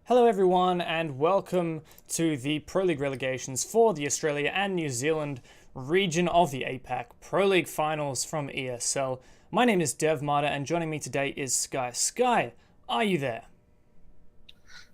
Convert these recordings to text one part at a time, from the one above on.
Hello, everyone, and welcome to the Pro League relegations for the Australia and New Zealand region of the APAC Pro League finals from ESL. My name is Dev Mata, and joining me today is Sky. Sky, are you there?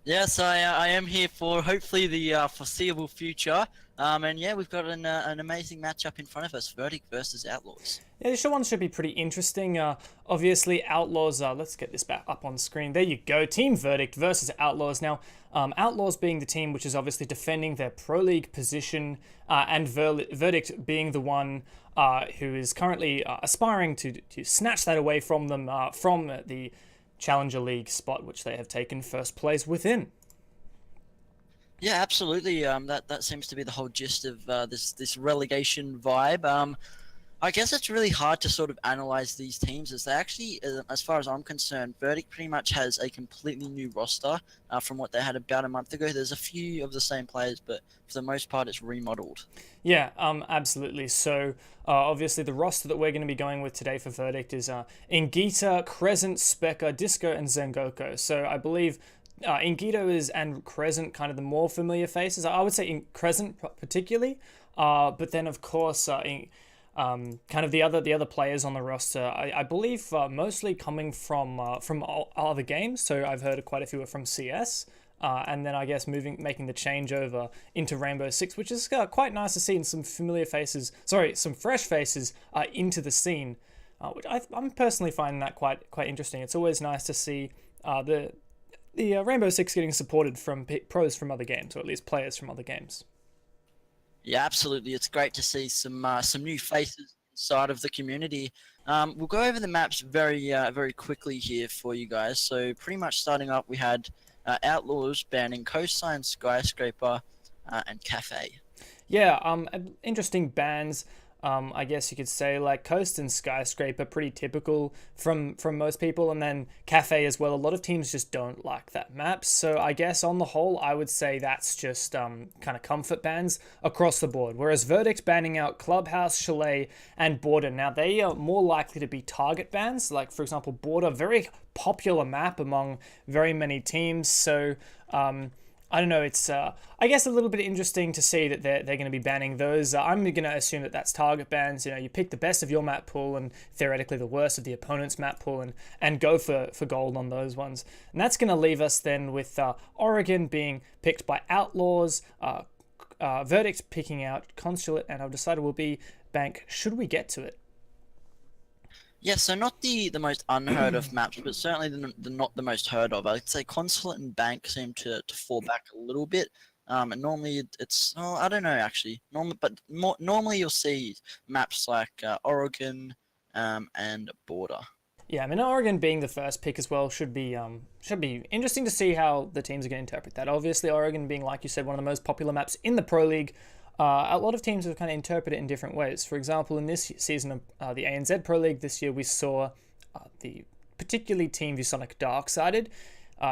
Yes, I am here for hopefully the foreseeable future. And yeah, we've got an amazing matchup in front of us: Verdict versus Outlaws. Yeah, this one should be pretty interesting. Obviously, Outlaws. Let's get this back up on screen. There you go. Team Verdict versus Outlaws. Now, Outlaws being the team which is obviously defending their Pro League position, and Verdict being the one who is currently aspiring to snatch that away from them from the Challenger League spot, which they have taken first place within. Yeah, absolutely. That seems to be the whole gist of this relegation vibe. I guess it's really hard to sort of analyze these teams as they actually, as far as I'm concerned, Verdict pretty much has a completely new roster from what they had about a month ago. There's a few of the same players, but for the most part, it's remodeled. Yeah, absolutely. So, obviously, the roster that we're going to be going with today for Verdict is Ingita, Crescent, Specker, Disco, and Zengoko. So, I believe Ingito is and Crescent kind of the more familiar faces. I would say in Crescent particularly, but then of course kind of the other players on the roster. I believe mostly coming from other games. So I've heard quite a few are from CS. And then I guess making the change over into Rainbow Six, which is quite nice to see, and some familiar faces, some fresh faces into the scene, which I'm personally finding that quite interesting. It's always nice to see the Rainbow Six getting supported from pros from other games, or at least players from other games. Yeah, absolutely. It's great to see some new faces inside of the community. We'll go over the maps very quickly here for you guys. So pretty much starting up, we had Outlaws banning Coastline, Skyscraper, and Cafe. Yeah, interesting bans. I guess you could say like Coast and Skyscraper, pretty typical from most people, and then Cafe as well. A lot of teams just don't like that map. So I guess on the whole, I would say that's just kind of comfort bans across the board. Whereas Verdict banning out Clubhouse, Chalet, and Border. Now they are more likely to be target bans. Like for example, Border, very popular map among very many teams. So I don't know. It's I guess a little bit interesting to see that they're going to be banning those. I'm going to assume that that's target bans. You know, you pick the best of your map pool and theoretically the worst of the opponent's map pool, and go for gold on those ones. And that's going to leave us then with Oregon being picked by Outlaws, Verdict picking out Consulate, and I've decided will be Bank. Should we get to it? Yeah, so not the most unheard of maps, but certainly the not the most heard of. I'd say Consulate and Bank seem to fall back a little bit. And normally it's oh, I don't know actually. Normally you'll see maps like Oregon, and Border. Yeah, I mean Oregon being the first pick as well should be interesting to see how the teams are going to interpret that. Obviously, Oregon being like you said one of the most popular maps in the Pro League. A lot of teams have kind of interpreted it in different ways. For example, in this season of the ANZ Pro League this year, we saw the particularly Team ViewSonic Darksided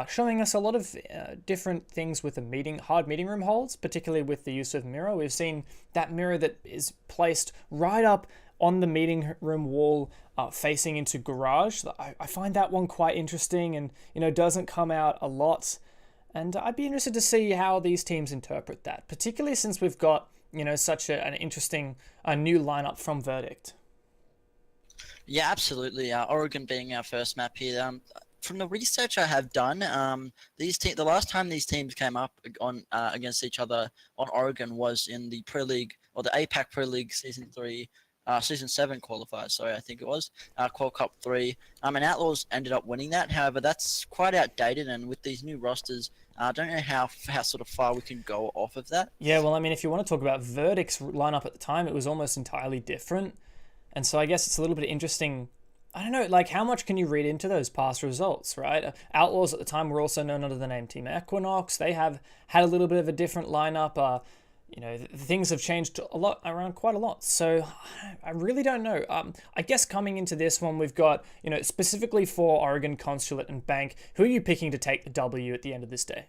showing us a lot of different things with the hard meeting room holds, particularly with the use of mirror. We've seen that mirror that is placed right up on the meeting room wall facing into garage. I find that one quite interesting, and doesn't come out a lot. And I'd be interested to see how these teams interpret that, particularly since we've got such an interesting new lineup from Verdict. Yeah, absolutely. Oregon being our first map here. From the research I have done, the last time these teams came up on against each other on Oregon was in the Pro League or the APAC Pro League Season 7 qualifiers. Sorry, I think it was Qual Cup 3. And Outlaws ended up winning that. However, that's quite outdated, and with these new rosters, I don't know how sort of far we can go off of that. Yeah, well, I mean, if you want to talk about Verdict's lineup at the time, it was almost entirely different. And so I guess it's a little bit interesting. I don't know, like how much can you read into those past results, right? Outlaws at the time were also known under the name Team Equinox. They have had a little bit of a different lineup. Things have changed quite a lot. So I really don't know. I guess coming into this one, we've got, specifically for Oregon, Consulate, and Bank, who are you picking to take the W at the end of this day?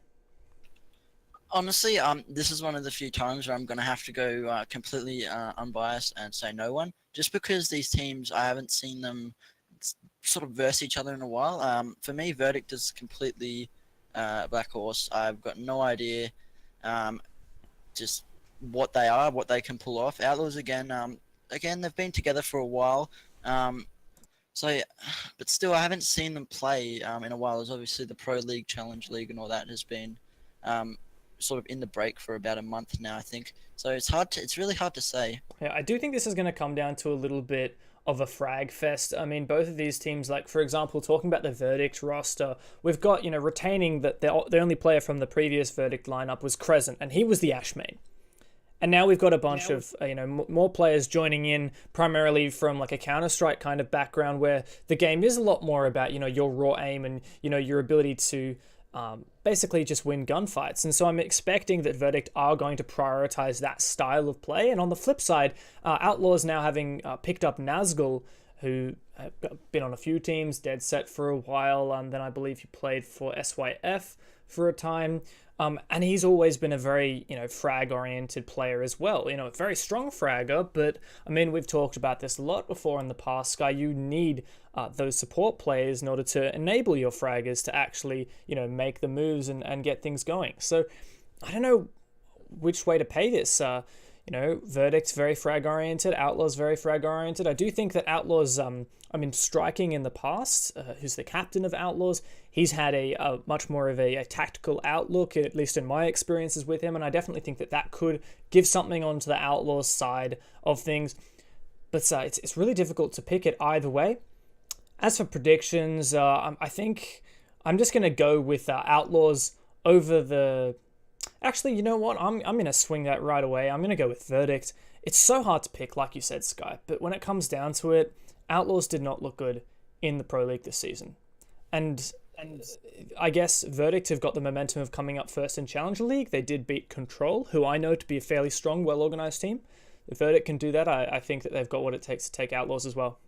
Honestly, this is one of the few times where I'm going to have to go completely unbiased and say no one, just because these teams I haven't seen them sort of verse each other in a while. For me, Verdict is completely Black Horse. I've got no idea, um, just what they are, what they can pull off. Outlaws again, they've been together for a while. Um, so, but still, I haven't seen them play in a while. As obviously the Pro League, Challenge League, and all that has been um, sort of in the break for about a month now, I think. So it's really hard to say. Yeah, I do think this is going to come down to a little bit of a frag fest. I mean, both of these teams, like for example, talking about the Verdict roster, we've got, retaining that the only player from the previous Verdict lineup was Crescent, and he was the Ash main. And now we've got a bunch of more players joining in, primarily from like a Counter-Strike kind of background, where the game is a lot more about your raw aim and your ability to basically just win gunfights. And so I'm expecting that Verdict are going to prioritize that style of play. And on the flip side, Outlaws now having picked up Nazgul, who have been on a few teams, Dead Set for a while, and then I believe he played for SYF for a time. And he's always been a very, frag-oriented player as well. A very strong fragger, but, I mean, we've talked about this a lot before in the past, Sky. You need those support players in order to enable your fraggers to actually, make the moves and get things going. So, I don't know which way to pay this. Verdict's very frag-oriented, Outlaws very frag-oriented. I do think that Outlaws, Striking in the past, who's the captain of Outlaws, he's had a much more of a tactical outlook, at least in my experiences with him, and I definitely think that could give something onto the Outlaws side of things. But it's really difficult to pick it either way. As for predictions, I think I'm just going to go with Outlaws over the... Actually, you know what? I'm going to swing that right away. I'm going to go with Verdict. It's so hard to pick, like you said, Sky, but when it comes down to it, Outlaws did not look good in the Pro League this season. And I guess Verdict have got the momentum of coming up first in Challenger League. They did beat Control, who I know to be a fairly strong, well-organised team. If Verdict can do that, I think that they've got what it takes to take Outlaws as well.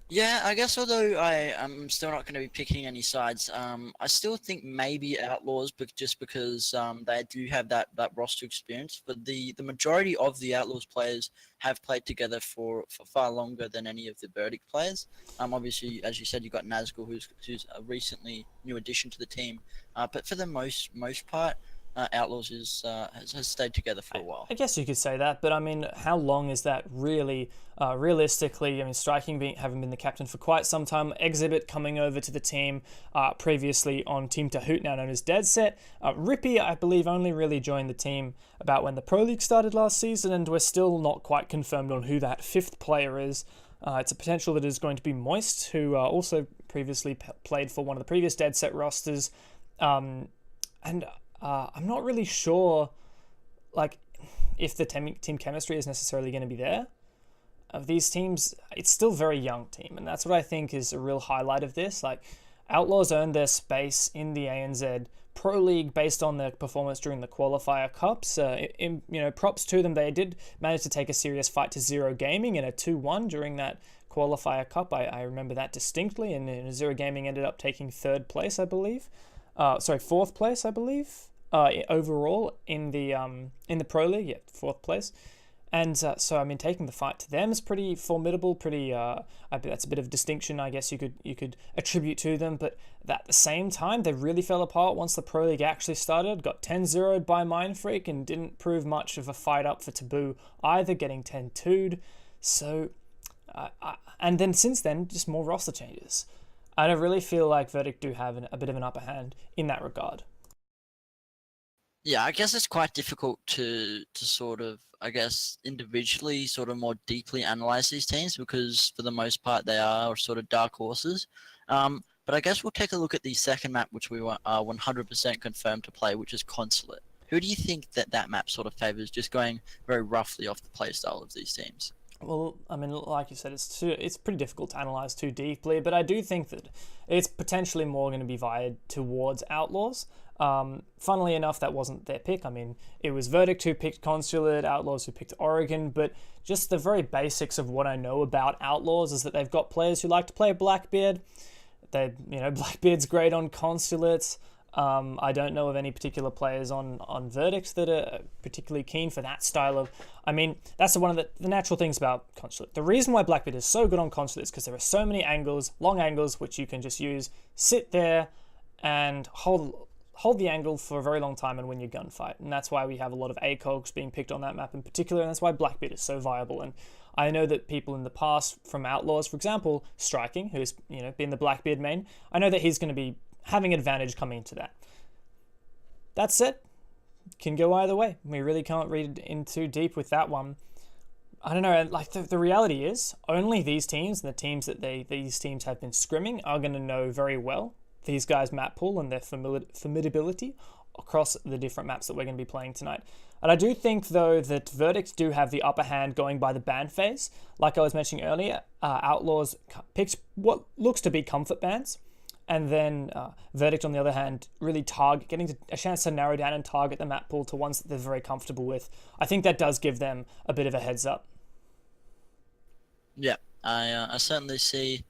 Yeah, I guess although I'm still not going to be picking any sides, I still think maybe Outlaws, but just because they do have that roster experience. But the majority of the Outlaws players have played together for far longer than any of the Verdict players. Obviously, as you said, you've got Nazgul, who's a recently new addition to the team. But for the most part, Outlaws has stayed together for a while. I guess you could say that, but I mean, how long is that really? Realistically, I mean, Striking having been the captain for quite some time, Exhibit coming over to the team previously on Team Tahoot, now known as Dead Set. Rippy, I believe, only really joined the team about when the Pro League started last season, and we're still not quite confirmed on who that fifth player is. It's a potential that is going to be Moist, who also previously played for one of the previous Dead Set rosters. I'm not really sure, if the team chemistry is necessarily going to be there. Of these teams, it's still a very young team, and that's what I think is a real highlight of this. Outlaws earned their space in the ANZ Pro League based on their performance during the qualifier cups. Props to them. They did manage to take a serious fight to Zero Gaming in a 2-1 during that qualifier cup. I remember that distinctly, and Zero Gaming ended up taking fourth place, I believe. Overall in the Pro League, fourth place. And taking the fight to them is pretty formidable. That's a bit of distinction, I guess you could attribute to them. But at the same time, they really fell apart once the Pro League actually started. Got 10-0'd by Mindfreak and didn't prove much of a fight up for Taboo either, getting 10-2'd. So, and then since then, just more roster changes. I really feel like Verdict do have a bit of an upper hand in that regard. Yeah, I guess it's quite difficult to sort of, individually sort of more deeply analyze these teams because for the most part they are sort of dark horses. But I guess we'll take a look at the second map, which we are 100% confirmed to play, which is Consulate. Who do you think that map sort of favors, just going very roughly off the playstyle of these teams? Well, I mean, like you said, it's pretty difficult to analyze too deeply, but I do think that it's potentially more going to be vied towards Outlaws. Funnily enough, that wasn't their pick. I mean, it was Verdict who picked Consulate, Outlaws who picked Oregon, but just the very basics of what I know about Outlaws is that they've got players who like to play Blackbeard. Blackbeard's great on Consulates. I don't know of any particular players on Verdict that are particularly keen for that style of... I mean, that's one of the natural things about Consulate. The reason why Blackbeard is so good on Consulate is because there are so many angles, long angles, which you can just use, sit there, and hold the angle for a very long time and win your gunfight. And that's why we have a lot of ACOGs being picked on that map in particular, and that's why Blackbeard is so viable. And I know that people in the past from Outlaws, for example, Striking, who's been the Blackbeard main, I know that he's going to be having advantage coming into that. That said, can go either way. We really can't read in too deep with that one. I don't know, like the reality is only these teams and the teams that these teams have been scrimming are going to know very well these guys' map pool and their formidability across the different maps that we're going to be playing tonight. And I do think, though, that Verdict do have the upper hand going by the ban phase. Like I was mentioning earlier, Outlaws picks what looks to be comfort bans, and then Verdict, on the other hand, really getting a chance to narrow down and target the map pool to ones that they're very comfortable with. I think that does give them a bit of a heads up. Yeah, I certainly see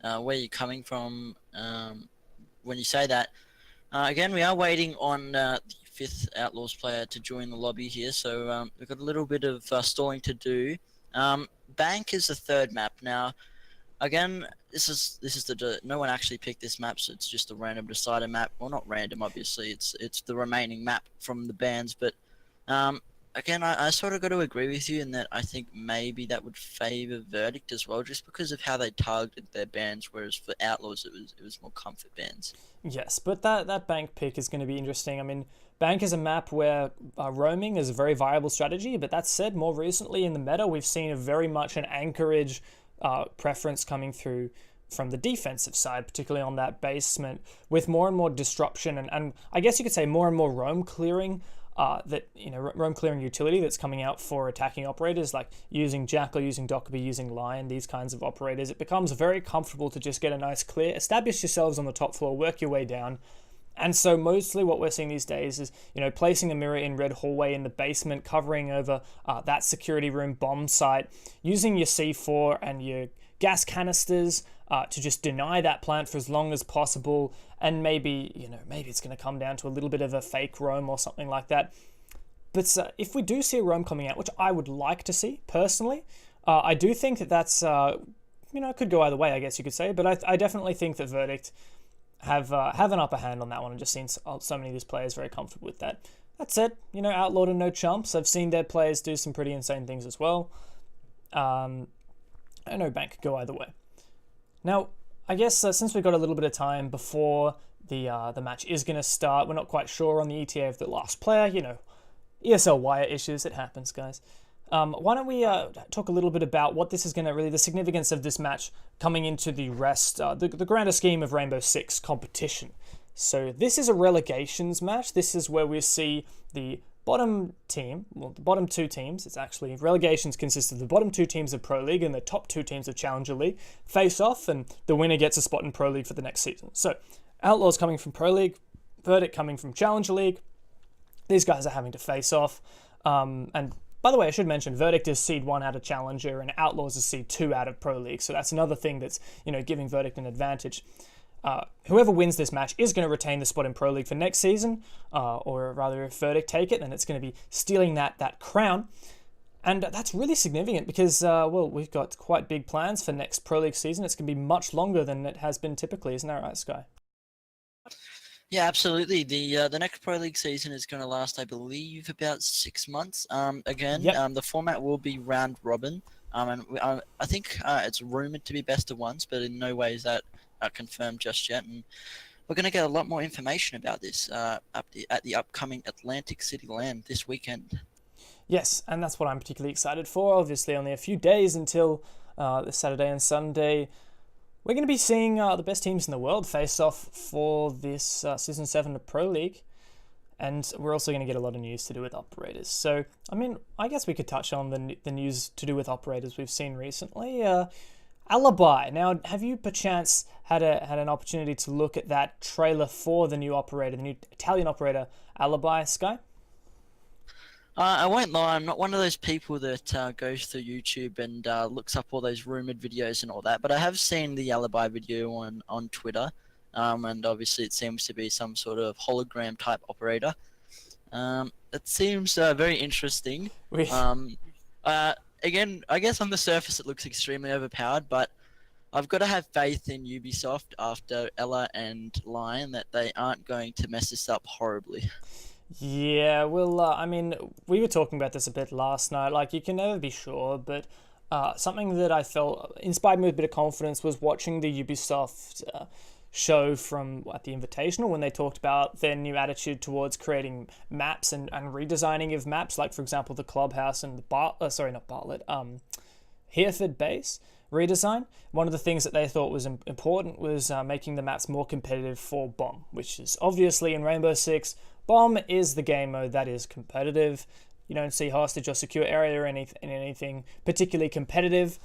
where you're coming from when you say that. Again, we are waiting on the 5th Outlaws player to join the lobby here, so we've got a little bit of stalling to do. Bank is the third map. Now, again, this is no one actually picked this map, so it's just a random decider map. Well, not random, obviously. It's the remaining map from the bans, but again, I sort of got to agree with you in that I think maybe that would favour Verdict as well, just because of how they targeted their bans, whereas for Outlaws it was more comfort bans. Yes, but that Bank pick is going to be interesting. I mean, Bank is a map where roaming is a very viable strategy, but that said, more recently in the meta, we've seen very much an anchorage preference coming through from the defensive side, particularly on that basement, with more and more disruption and I guess you could say more and more roam clearing. Roam clearing utility that's coming out for attacking operators, like using Jackal, using Dockerby, using Lion, these kinds of operators. It becomes very comfortable to just get a nice clear, establish yourselves on the top floor, work your way down. And so mostly what we're seeing these days is, placing a mirror in red hallway in the basement, covering over that security room bomb site, using your C4 and your gas canisters to just deny that plant for as long as possible, and maybe it's going to come down to a little bit of a fake roam or something like that. But if we do see a roam coming out, which I would like to see personally, I do think that's could go either way, I guess you could say. But I definitely think that Verdict have an upper hand on that one. I've just seen so many of these players very comfortable with that. That said, Outlawed are no chumps. I've seen their players do some pretty insane things as well. I know Bank could go either way. Now, I guess since we've got a little bit of time before the match is going to start, we're not quite sure on the ETA of the last player. ESL wire issues, it happens, guys. Why don't we talk a little bit about what this is going to the significance of this match coming into the rest, the grander scheme of Rainbow Six competition. So this is a relegations match. This is where we see the bottom team, the bottom two teams, it's actually, relegations consist of the bottom two teams of Pro League and the top two teams of Challenger League face off, and the winner gets a spot in Pro League for the next season. So Outlaws coming from Pro League, Verdict coming from Challenger League. These guys are having to face off. And by the way, I should mention, Verdict is Seed 1 out of Challenger and Outlaws is Seed 2 out of Pro League. So that's another thing that's, giving Verdict an advantage. Whoever wins this match is going to retain the spot in Pro League for next season, or rather if Verdict take it, then it's going to be stealing that crown. And that's really significant because, we've got quite big plans for next Pro League season. It's going to be much longer than it has been typically, isn't that right, Sky? Yeah, absolutely. The next Pro League season is going to last, I believe, about 6 months. The format will be round robin. And I think it's rumored to be best of ones, but in no way is that confirmed just yet. And we're going to get a lot more information about this at the upcoming Atlantic City LAN this weekend. Yes, and that's what I'm particularly excited for. Obviously, only a few days until this Saturday and Sunday. We're going to be seeing the best teams in the world face off for this Season 7 of Pro League. And we're also going to get a lot of news to do with operators. So, I guess we could touch on the news to do with operators we've seen recently. Alibi. Now, have you perchance had an opportunity to look at that trailer for the new operator, the new Italian operator, Alibi, Sky? I won't lie, I'm not one of those people that goes through YouTube and looks up all those rumored videos and all that, but I have seen the Alibi video on Twitter, and obviously it seems to be some sort of hologram type operator. It seems very interesting. Again, I guess on the surface it looks extremely overpowered, but I've got to have faith in Ubisoft after Ella and Lion that they aren't going to mess this up horribly. Yeah, well, I mean, we were talking about this a bit last night. Like, you can never be sure, but something that I felt inspired me with a bit of confidence was watching the Ubisoft show from at the Invitational when they talked about their new attitude towards creating maps and redesigning of maps. Like, for example, the Clubhouse and the not Bartlett, Hereford base redesign. One of the things that they thought was important was making the maps more competitive for Bomb, which is obviously in Rainbow Six. Bomb is the game mode that is competitive. You don't see hostage or secure area or anything particularly competitive.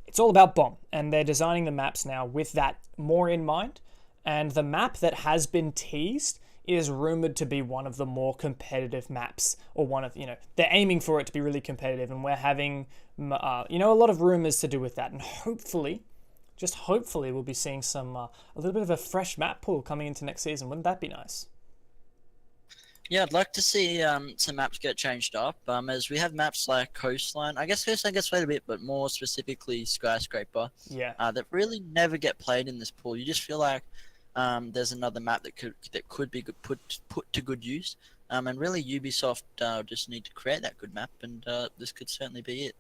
It's all about Bomb, and they're designing the maps now with that more in mind. And the map that has been teased is rumored to be one of the more competitive maps, or one of, they're aiming for it to be really competitive, and we're having, a lot of rumors to do with that. And hopefully, just hopefully, we'll be seeing a little bit of a fresh map pool coming into next season. Wouldn't that be nice? Yeah, I'd like to see some maps get changed up. As we have maps like Coastline, I guess Coastline gets played a bit, but more specifically Skyscraper. Yeah. That really never get played in this pool. You just feel like there's another map that could be put to good use. And really, Ubisoft just need to create that good map, and this could certainly be it.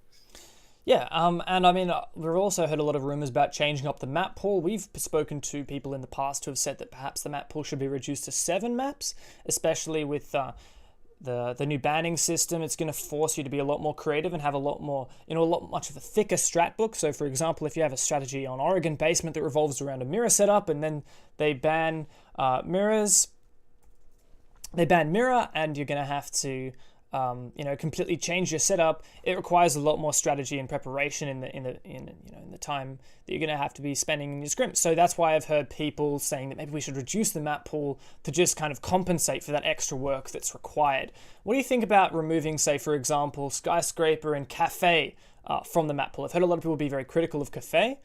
Yeah, and I mean, we've also heard a lot of rumors about changing up the map pool. We've spoken to people in the past who have said that perhaps the map pool should be reduced to 7 maps, especially with the new banning system. It's going to force you to be a lot more creative and have a lot more, much of a thicker strat book. So, for example, if you have a strategy on Oregon Basement that revolves around a mirror setup, and then they ban mirrors, and you're going to have to completely change your setup. It requires a lot more strategy and preparation in the time that you're going to have to be spending in your scrims. So that's why I've heard people saying that maybe we should reduce the map pool to just kind of compensate for that extra work that's required. What do you think about removing, say, for example, Skyscraper and Cafe from the map pool? I've heard a lot of people be very critical of Cafe,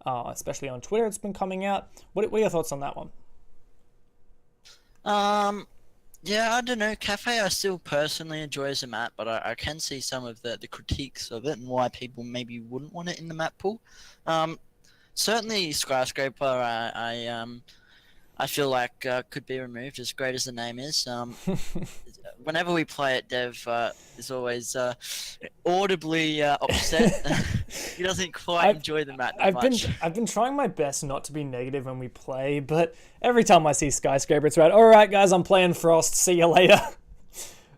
especially on Twitter. It's been coming out. What are your thoughts on that one? Yeah, I don't know. Cafe I still personally enjoy as a map, but I can see some of the critiques of it and why people maybe wouldn't want it in the map pool. Certainly Skyscraper I feel like could be removed, as great as the name is. Whenever we play it, Dev is always audibly upset. He doesn't quite enjoy the map that much. I've been trying my best not to be negative when we play, but every time I see Skyscraper, it's right. All right, guys, I'm playing Frost. See you later.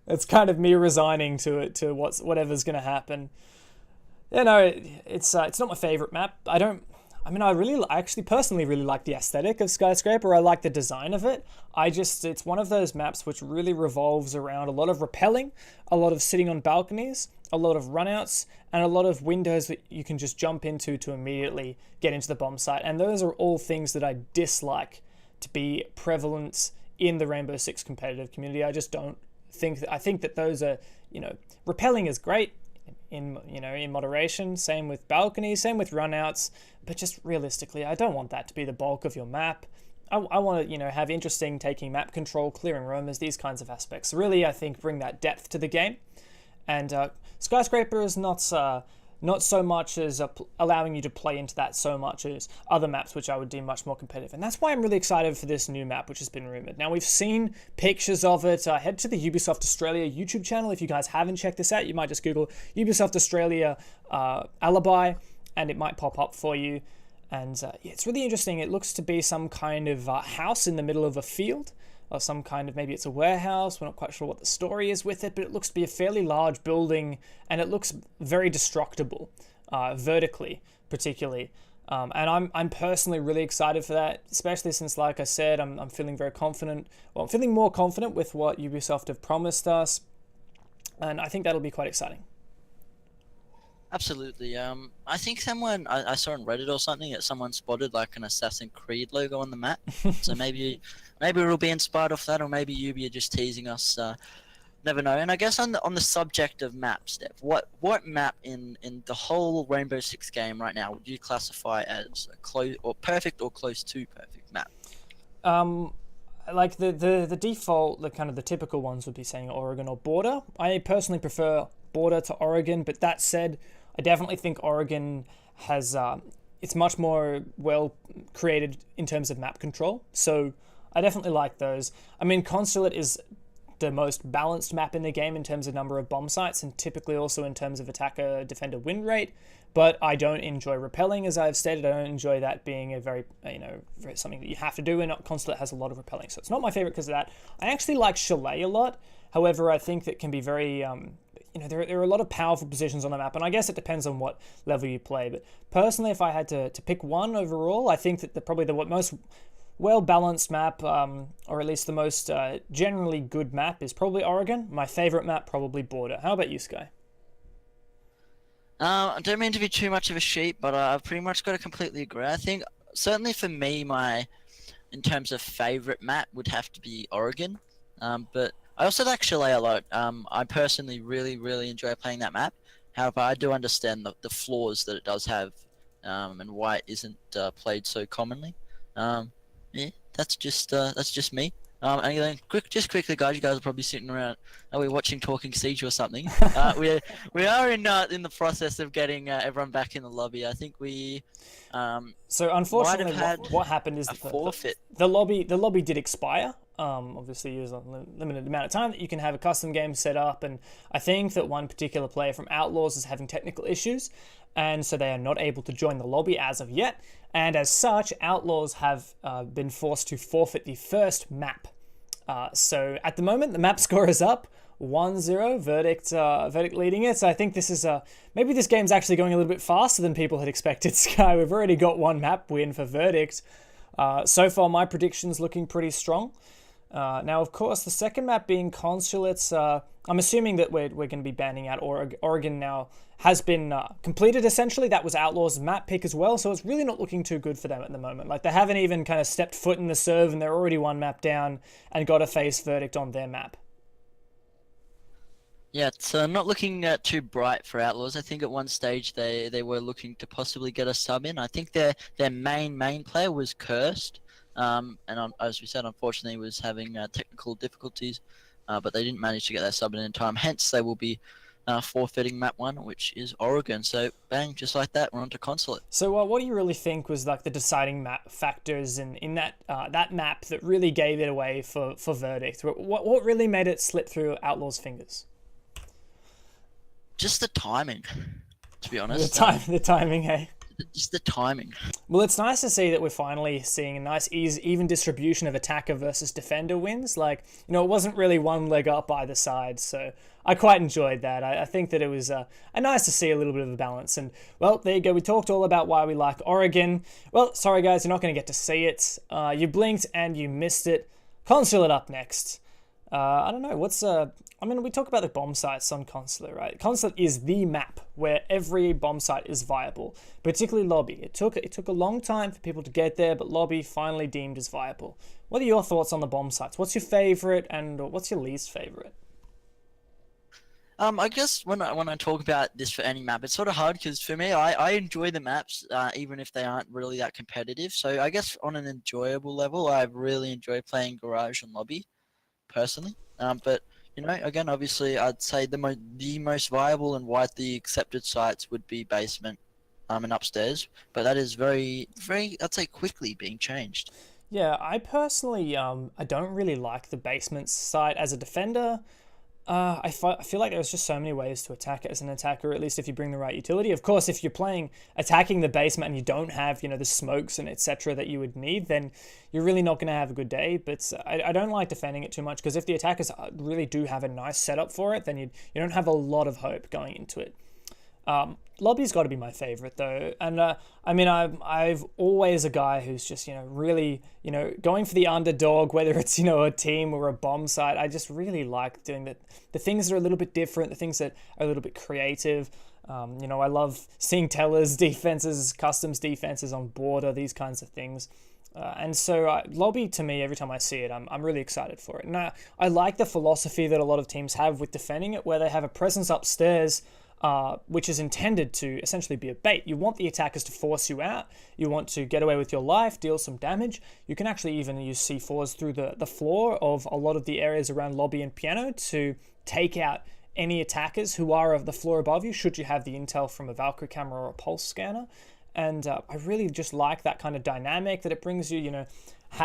It's kind of me resigning to it, to whatever's going to happen. It's not my favorite map. I actually personally really like the aesthetic of Skyscraper. I like the design of it. It's one of those maps which really revolves around a lot of rappelling, a lot of sitting on balconies, a lot of runouts, and a lot of windows that you can just jump into to immediately get into the bomb site. And those are all things that I dislike to be prevalent in the Rainbow Six competitive community. I just don't think I think that those are, rappelling is great in moderation, same with balconies, same with runouts, but just realistically, I don't want that to be the bulk of your map. I want to, have interesting taking map control, clearing roamers, these kinds of aspects. Really, I think bring that depth to the game. And Skyscraper is not so much as allowing you to play into that so much as other maps, which I would deem much more competitive. And that's why I'm really excited for this new map, which has been rumored. Now, we've seen pictures of it. Head to the Ubisoft Australia YouTube channel. If you guys haven't checked this out, you might just Google Ubisoft Australia Alibi, and it might pop up for you. And it's really interesting. It looks to be some kind of house in the middle of a field, or some kind of, maybe it's a warehouse. We're not quite sure what the story is with it, but it looks to be a fairly large building, and it looks very destructible, vertically, particularly. And I'm personally really excited for that, especially since, like I said, I'm feeling very confident. Well, I'm feeling more confident with what Ubisoft have promised us, and I think that'll be quite exciting. Absolutely. I think I saw on Reddit or something that someone spotted like an Assassin's Creed logo on the map. So maybe it'll be inspired off that, or maybe Ubi are just teasing us. Never know. And I guess on the subject of maps, Steph, what map in the whole Rainbow Six game right now would you classify as a close or perfect or close to perfect map? Like the default, the kind of the typical ones would be saying Oregon or Border. I personally prefer Border to Oregon, but that said, I definitely think Oregon has it's much more well created in terms of map control. So I definitely like those. I mean, Consulate is the most balanced map in the game in terms of number of bomb sites and typically also in terms of attacker defender win rate, but I don't enjoy repelling. As I've stated, I don't enjoy that being a very something that you have to do, and Consulate has a lot of repelling, so it's not my favorite because of that. I actually like Chalet a lot. However, I think that can be very there are a lot of powerful positions on the map, and I guess it depends on what level you play, but personally, if I had to pick one overall, I think that probably the most well-balanced map, or at least the most generally good map, is probably Oregon. My favorite map, probably Border. How about you, Sky? I don't mean to be too much of a sheep, but I've pretty much got to completely agree. I think certainly for me, in terms of favorite map would have to be Oregon. But I also like Chalet a lot. I personally really enjoy playing that map. However, I do understand the flaws that it does have, and why it isn't played so commonly. Yeah, that's just me. And then quickly, guys, you guys are probably sitting around. Are we watching Talking Siege or something? We are in the process of getting everyone back in the lobby. I think we So unfortunately, what happened is forfeit. The lobby did expire. Obviously, there's a limited amount of time that you can have a custom game set up, and I think that one particular player from Outlaws is having technical issues, and so they are not able to join the lobby as of yet. And as such, Outlaws have been forced to forfeit the first map. So at the moment, the map score is up 1-0. Verdict leading it. So I think this is maybe this game's actually going a little bit faster than people had expected. Sky, we've already got one map win for Verdict. So far, my prediction's looking pretty strong. Now, of course, the second map being Consulates, I'm assuming that we're going to be banning out Oregon now has been completed, essentially. That was Outlaws' map pick as well, so it's really not looking too good for them at the moment. Like, they haven't even kind of stepped foot in the serve, and they're already one map down and got to face Verdict on their map. Yeah, it's not looking too bright for Outlaws. I think at one stage they were looking to possibly get a sub in. I think their main player was cursed, and as we said, unfortunately, was having technical difficulties, but they didn't manage to get that sub in time. Hence, they will be forfeiting map 1, which is Oregon. So bang, just like that, we're on to Consulate. So what do you really think was like the deciding map factors in that that map that really gave it away for Verdict? What really made it slip through Outlaws' fingers? Just the timing, to be honest. The timing, hey? Just the timing. Well, it's nice to see that we're finally seeing a nice even distribution of attacker versus defender wins. Like, it wasn't really one leg up either side, so I quite enjoyed that. I think that it was nice to see a little bit of a balance. And, well, there you go. We talked all about why we like Oregon. Well, sorry, guys, you're not going to get to see it. You blinked and you missed it. Consulate up next. I don't know, we talk about the bomb sites on Consulate, right? Consulate is the map where every bomb site is viable, particularly lobby. It took a long time for people to get there, but lobby finally deemed as viable. What are your thoughts on the bomb sites? What's your favorite and what's your least favorite? I guess when I talk about this for any map, it's sort of hard because for me, I enjoy the maps even if they aren't really that competitive. So I guess on an enjoyable level, I really enjoy playing Garage and Lobby, personally. But again, obviously, I'd say the most viable and widely accepted sites would be basement, and upstairs. But that is very, I'd say, quickly being changed. Yeah, I personally, I don't really like the basement site as a defender. I feel like there's just so many ways to attack it as an attacker, at least if you bring the right utility. Of course, if you're attacking the basement and you don't have, the smokes and etc. that you would need, then you're really not going to have a good day. But I don't like defending it too much because if the attackers really do have a nice setup for it, then you don't have a lot of hope going into it. Lobby's got to be my favorite though, and I've always a guy who's just really going for the underdog, whether it's a team or a bomb site. I just really like doing the things that are a little bit different, the things that are a little bit creative. I love seeing tellers defenses, customs defenses on border, these kinds of things. And so lobby, to me, every time I see it, I'm really excited for it. And I like the philosophy that a lot of teams have with defending it, where they have a presence upstairs, which is intended to essentially be a bait. You want the attackers to force you out. You want to get away with your life, deal some damage. You can actually even use C4s through the floor of a lot of the areas around lobby and piano to take out any attackers who are of the floor above you, should you have the intel from a Valkyrie camera or a pulse scanner. And I really just like that kind of dynamic that it brings you,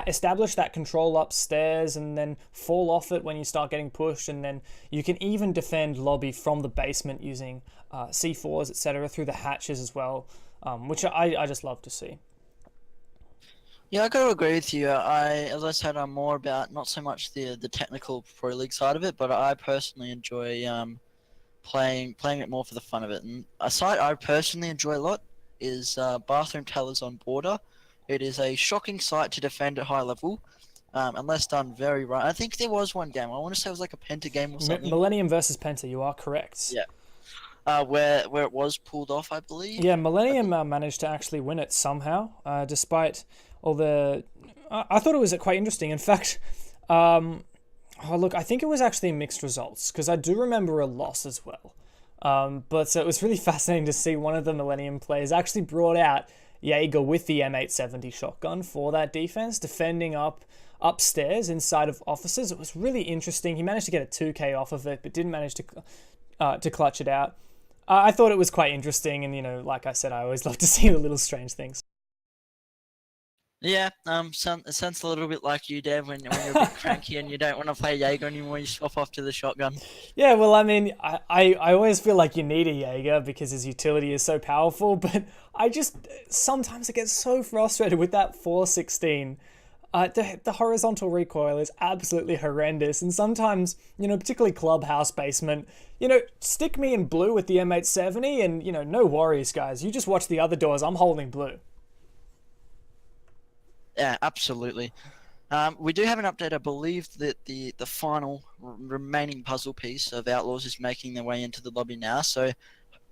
establish that control upstairs and then fall off it when you start getting pushed. And then you can even defend lobby from the basement using C4s, etc., through the hatches as well, which I just love to see. Yeah, I gotta agree with you. As I said, I'm more about not so much the technical pro league side of it, but I personally enjoy playing it more for the fun of it. And a site I personally enjoy a lot is Bathroom Tellers on Border. It is a shocking site to defend at high level, unless done very right. I think there was one game. I want to say it was like a Penta game or something. Millennium versus Penta. You are correct. Yeah. Where it was pulled off, I believe. Yeah, Millennium managed to actually win it somehow, despite all the. I thought it was quite interesting. In fact, look, I think it was actually mixed results because I do remember a loss as well. But it was really fascinating to see one of the Millennium players actually brought out Jaeger with the M870 shotgun for that defense, defending upstairs inside of offices. It was really interesting. He managed to get a 2K off of it, but didn't manage to clutch it out. I thought it was quite interesting, and like I said, I always love to see the little strange things. Yeah, it sounds a little bit like you, Dev, when you're a bit cranky and you don't want to play Jaeger anymore, you swap off to the shotgun. Yeah, well, I mean, I always feel like you need a Jaeger because his utility is so powerful, but sometimes I get so frustrated with that 416. The horizontal recoil is absolutely horrendous, and sometimes, particularly clubhouse basement, stick me in blue with the M870 and, no worries, guys. You just watch the other doors. I'm holding blue. Yeah, absolutely. We do have an update. I believe that the final remaining puzzle piece of Outlaws is making their way into the lobby now. So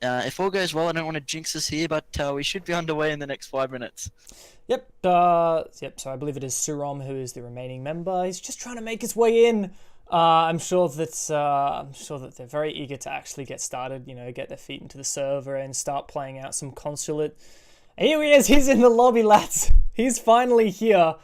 if all goes well, I don't want to jinx us here, but we should be underway in the next 5 minutes. Yep. So I believe it is Surom who is the remaining member. He's just trying to make his way in. I'm sure that they're very eager to actually get started. Get their feet into the server and start playing out some consulate. Here he is. He's in the lobby, lads. He's finally here,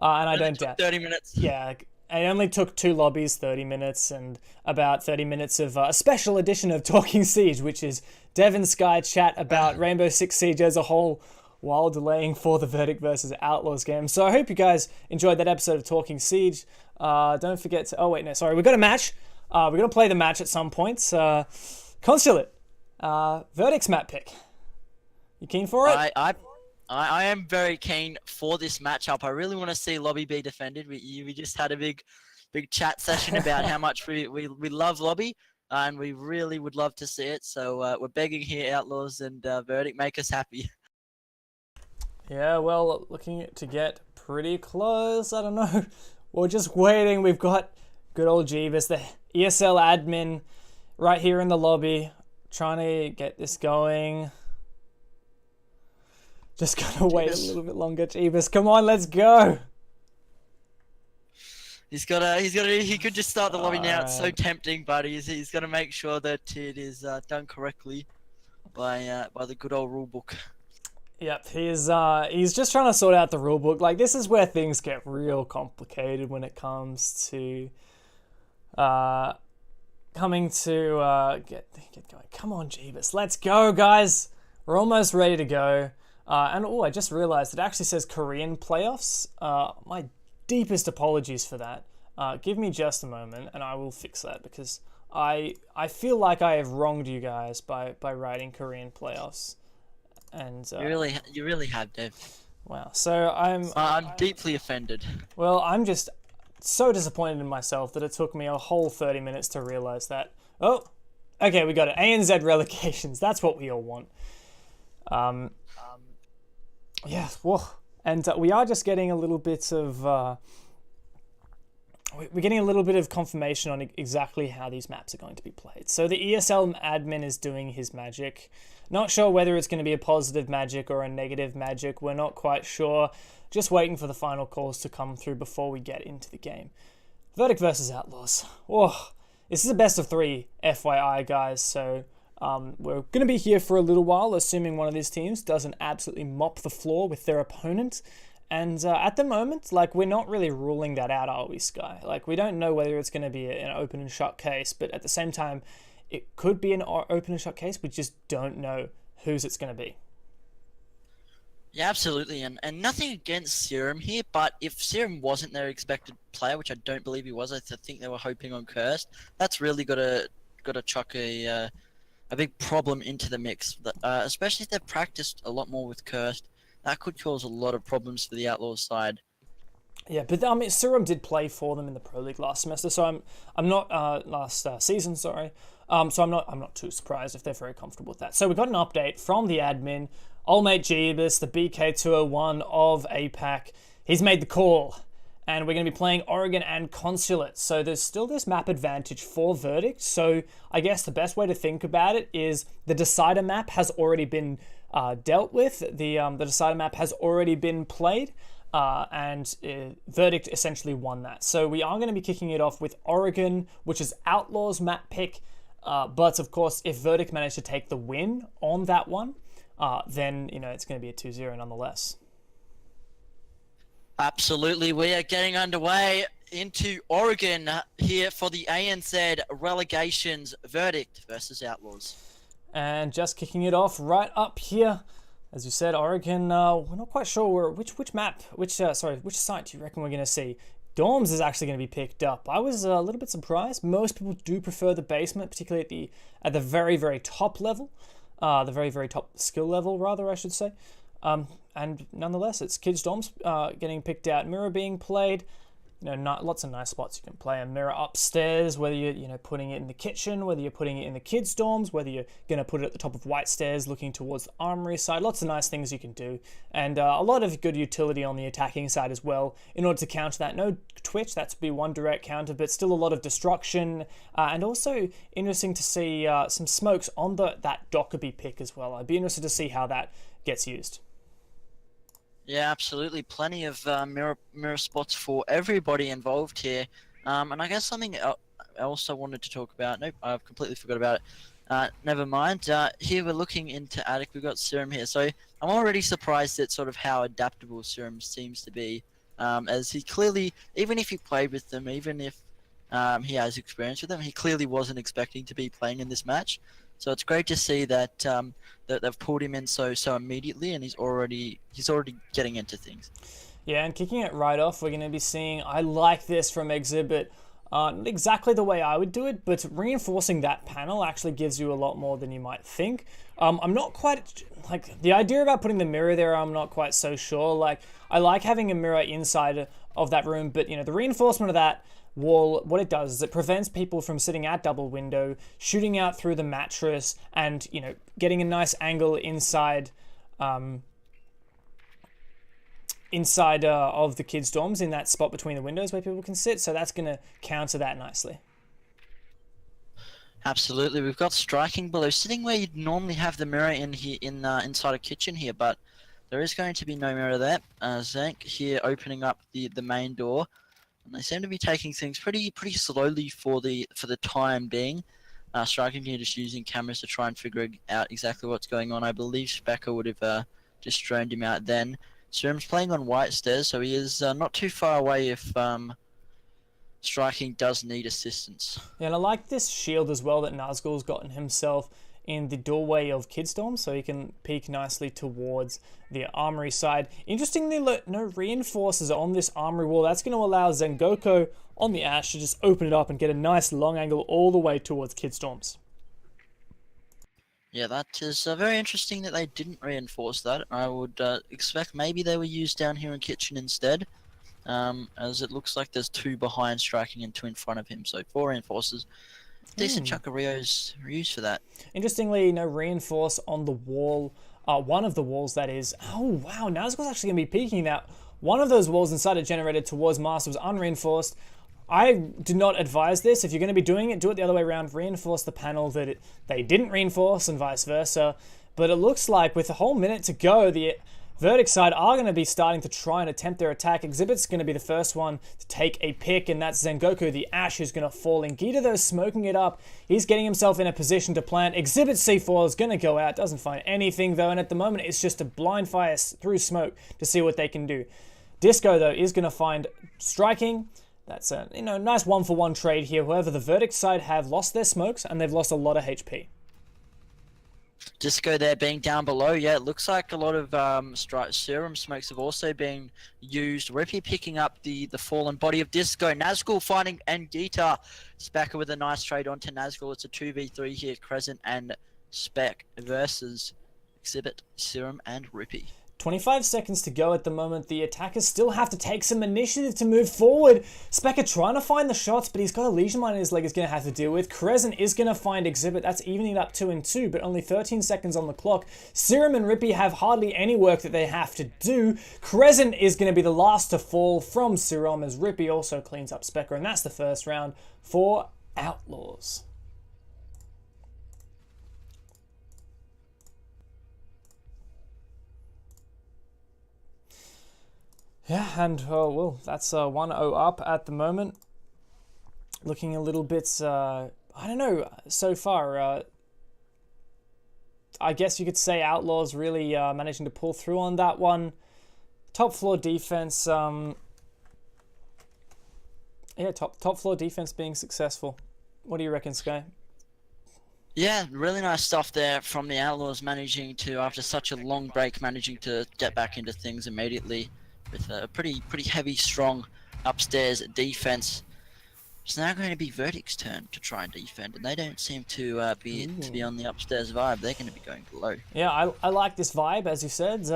and I don't doubt. 30 minutes. Yeah, it only took 2 lobbies, 30 minutes, and about 30 minutes of a special edition of Talking Siege, which is Dev and Sky chat about Rainbow Six Siege as a whole, while delaying for the Verdict versus Outlaws game. So I hope you guys enjoyed that episode of Talking Siege. Don't forget to. Oh wait, no, sorry, we got a match. We're gonna play the match at some point. Consulate, Verdict's map pick. You keen for it? I am very keen for this matchup. I really want to see Lobby be defended. We just had a big chat session about how much we love Lobby, and we really would love to see it. So we're begging here, Outlaws and Verdict, make us happy. Yeah, well, looking to get pretty close. I don't know. We're just waiting. We've got good old Jeebus, the ESL admin, right here in the lobby, trying to get this going. Just gotta wait a little bit longer, Jeebus. Come on, let's go. He could just start the lobby now. It's so tempting, but he's got to make sure that it is done correctly by the good old rulebook. Yep, he's just trying to sort out the rulebook. Like, this is where things get real complicated when it comes to coming to get going. Come on, Jeebus, let's go, guys. We're almost ready to go. And I just realized it actually says Korean playoffs. My deepest apologies for that. Give me just a moment and I will fix that, because I feel like I have wronged you guys by writing Korean playoffs. And you really have, Dave. Wow. So I'm deeply offended. Well, I'm just so disappointed in myself that it took me a whole 30 minutes to realize that. Oh, okay, we got it. ANZ Relegations. That's what we all want. Yeah, whoa. And we are just getting a little bit of we're getting a little bit of confirmation on exactly how these maps are going to be played. So the ESL admin is doing his magic. Not sure whether it's going to be a positive magic or a negative magic. We're not quite sure. Just waiting for the final calls to come through before we get into the game. Verdict versus Outlaws. Whoa. This is a best of 3, FYI, guys. So we're going to be here for a little while, assuming one of these teams doesn't absolutely mop the floor with their opponent. And at the moment, like, we're not really ruling that out, are we, Sky? Like, we don't know whether it's going to be an open and shut case, but at the same time, it could be an open and shut case. We just don't know whose it's going to be. Yeah, absolutely, and nothing against Serum here, but if Serum wasn't their expected player, which I don't believe he was, think they were hoping on Cursed. That's really got to chuck a big problem into the mix. Especially if they've practiced a lot more with Cursed, that could cause a lot of problems for the Outlaws side. Yeah, but I mean, Serum did play for them in the Pro League last semester, so I'm not last season, sorry. So I'm not too surprised if they're very comfortable with that. So we got an update from the admin, old mate Jeebus, the BK201 of APAC. He's made the call, and we're going to be playing Oregon and Consulate. So there's still this map advantage for Verdict. So I guess the best way to think about it is the decider map has already been dealt with. The decider map has already been played. And Verdict essentially won that. So we are going to be kicking it off with Oregon, which is Outlaws map pick. But of course, if Verdict managed to take the win on that one, then it's going to be a 2-0 nonetheless. Absolutely, we are getting underway into Oregon here for the ANZ Relegations Verdict versus Outlaws. And just kicking it off right up here. As you said, Oregon, we're not quite sure which site do you reckon we're going to see? Dorms is actually going to be picked up. I was a little bit surprised. Most people do prefer the basement, particularly at the very, very top level. The very, very top skill level, rather, I should say. And nonetheless, it's kids' dorms getting picked out. Mirror being played. Lots of nice spots you can play a mirror upstairs, whether you're putting it in the kitchen, whether you're putting it in the kids' dorms, whether you're going to put it at the top of white stairs looking towards the armory side. Lots of nice things you can do, and a lot of good utility on the attacking side as well in order to counter that. No Twitch, that's to be one direct counter, but still a lot of destruction, and also interesting to see some smokes on that Dockerby pick as well. I'd be interested to see how that gets used. Yeah, absolutely. Plenty of mirror spots for everybody involved here. And I guess something else I wanted to talk about. Nope, I've completely forgot about it. Never mind. Here we're looking into Attic. We've got Serum here. So I'm already surprised at sort of how adaptable Serum seems to be. As he clearly, even if he played with them, even if he has experience with them, he clearly wasn't expecting to be playing in this match. So it's great to see that that they've pulled him in so immediately, and he's already getting into things. Yeah, and kicking it right off, we're going to be seeing, I like this from Exhibit. Not exactly the way I would do it, but reinforcing that panel actually gives you a lot more than you might think. I'm not quite, the idea about putting the mirror there, I'm not quite so sure. I like having a mirror inside of that room, but, the reinforcement of that wall, what it does is it prevents people from sitting at double window, shooting out through the mattress, and getting a nice angle inside of the kids' dorms in that spot between the windows where people can sit. So that's going to counter that nicely. Absolutely, we've got striking below, sitting where you'd normally have the mirror in here inside a kitchen here, but there is going to be no mirror there. Zank here opening up the main door. And they seem to be taking things pretty slowly for the time being. Striking here just using cameras to try and figure out exactly what's going on. I believe Specker would have just droned him out then. Serum's playing on white stairs, so he is not too far away if Striking does need assistance. Yeah, and I like this shield as well that Nazgul's gotten himself in the doorway of Kidstorm, so he can peek nicely towards the armory side. Interestingly, no reinforcers on this armory wall. That's going to allow Zengoko on the Ash to just open it up and get a nice long angle all the way towards Kidstorms. Yeah, that is very interesting that they didn't reinforce that. I would expect maybe they were used down here in kitchen instead, as it looks like there's two behind Striking and two in front of him, so 4 reinforcers. Decent chunk of Rios used for that. Interestingly, no reinforce on the wall. One of the walls, that is. Oh, wow. Nazgul's actually going to be peeking that. One of those walls inside it generated towards Master was unreinforced. I did not advise this. If you're going to be doing it, do it the other way around. Reinforce the panel that they didn't reinforce and vice versa. But it looks like with a whole minute to go, the Verdict side are going to be starting to try and attempt their attack. Exhibit's going to be the first one to take a pick, and that's Zengoku, the Ash, who's going to fall in. Gita, though, smoking it up. He's getting himself in a position to plant. Exhibit C4 is going to go out. Doesn't find anything, though, and at the moment, it's just a blind fire through smoke to see what they can do. Disco, though, is going to find Striking. That's a nice one-for-one trade here. However, the Verdict side have lost their smokes, and they've lost a lot of HP. Disco there being down below. Yeah, it looks like a lot of serum smokes have also been used. Rippy picking up the fallen body of Disco. Nazgul finding Ngita. Specker with a nice trade onto Nazgul. It's a 2v3 here. Crescent and Spec versus Exhibit, Serum, and Rippy. 25 seconds to go at the moment. The attackers still have to take some initiative to move forward. Specker trying to find the shots, but he's got a Legion Mine in his leg he's going to have to deal with. Crescent is going to find Exhibit. That's evening it up 2 and 2, but only 13 seconds on the clock. Serum and Rippy have hardly any work that they have to do. Crescent is going to be the last to fall from Serum as Rippy also cleans up Specker, and that's the first round for Outlaws. Yeah, and well, that's 1-0 up at the moment. Looking a little bit, I don't know, so far. I guess you could say Outlaws really managing to pull through on that one. Top floor defense, yeah, top floor defense being successful. What do you reckon, Sky? Yeah, really nice stuff there from the Outlaws, managing to, after such a long break, managing to get back into things immediately with a pretty heavy, strong upstairs defense. It's now going to be Verdict's turn to try and defend, and they don't seem to be on the upstairs vibe. They're going to be going below. Yeah, I like this vibe, as you said.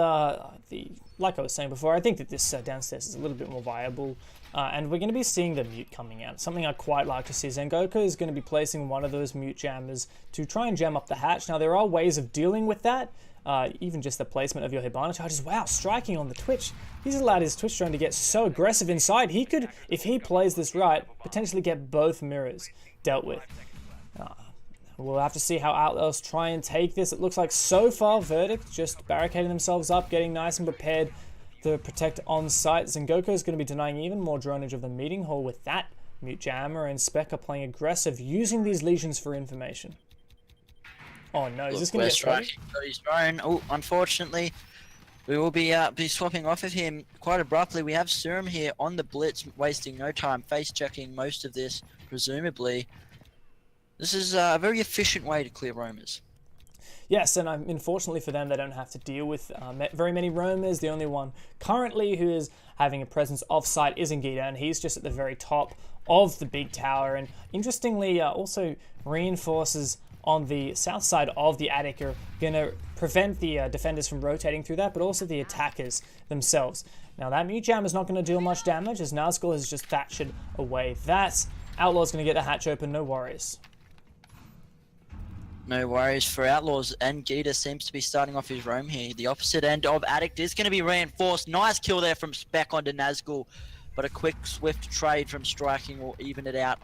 Like I was saying before, I think that this downstairs is a little bit more viable. And we're going to be seeing the mute coming out. Something I quite like to see. Zengoku is going to be placing one of those mute jammers to try and jam up the hatch. Now, there are ways of dealing with that. Even just the placement of your Hibana charges. Wow, striking on the Twitch. He's allowed his Twitch drone to get so aggressive inside. He could, if he plays this right, potentially get both mirrors dealt with. We'll have to see how Outlaws try and take this. It looks like so far Verdict just barricading themselves up, getting nice and prepared to protect on site. Zengoku is going to be denying even more dronage of the meeting hall with that mute jammer, and Spec are playing aggressive, using these legions for information. Oh no, is this going to get striking? He's drone. Oh, unfortunately, we will be swapping off of him quite abruptly. We have Serum here on the blitz, wasting no time, face checking most of this, presumably. This is a very efficient way to clear roamers. Yes, and unfortunately for them, they don't have to deal with very many roamers. The only one currently who is having a presence off-site is Ngita, and he's just at the very top of the big tower. And interestingly, also reinforces on the south side of the attic are going to prevent the defenders from rotating through that, but also the attackers themselves. Now, that mute jam is not going to deal much damage, as Nazgul has just thatched away that. Outlaw's going to get the hatch open, no worries. No worries for Outlaws, and Gita seems to be starting off his roam here. The opposite end of Addict is going to be reinforced. Nice kill there from Spec onto Nazgul, but a quick, swift trade from Striking will even it out.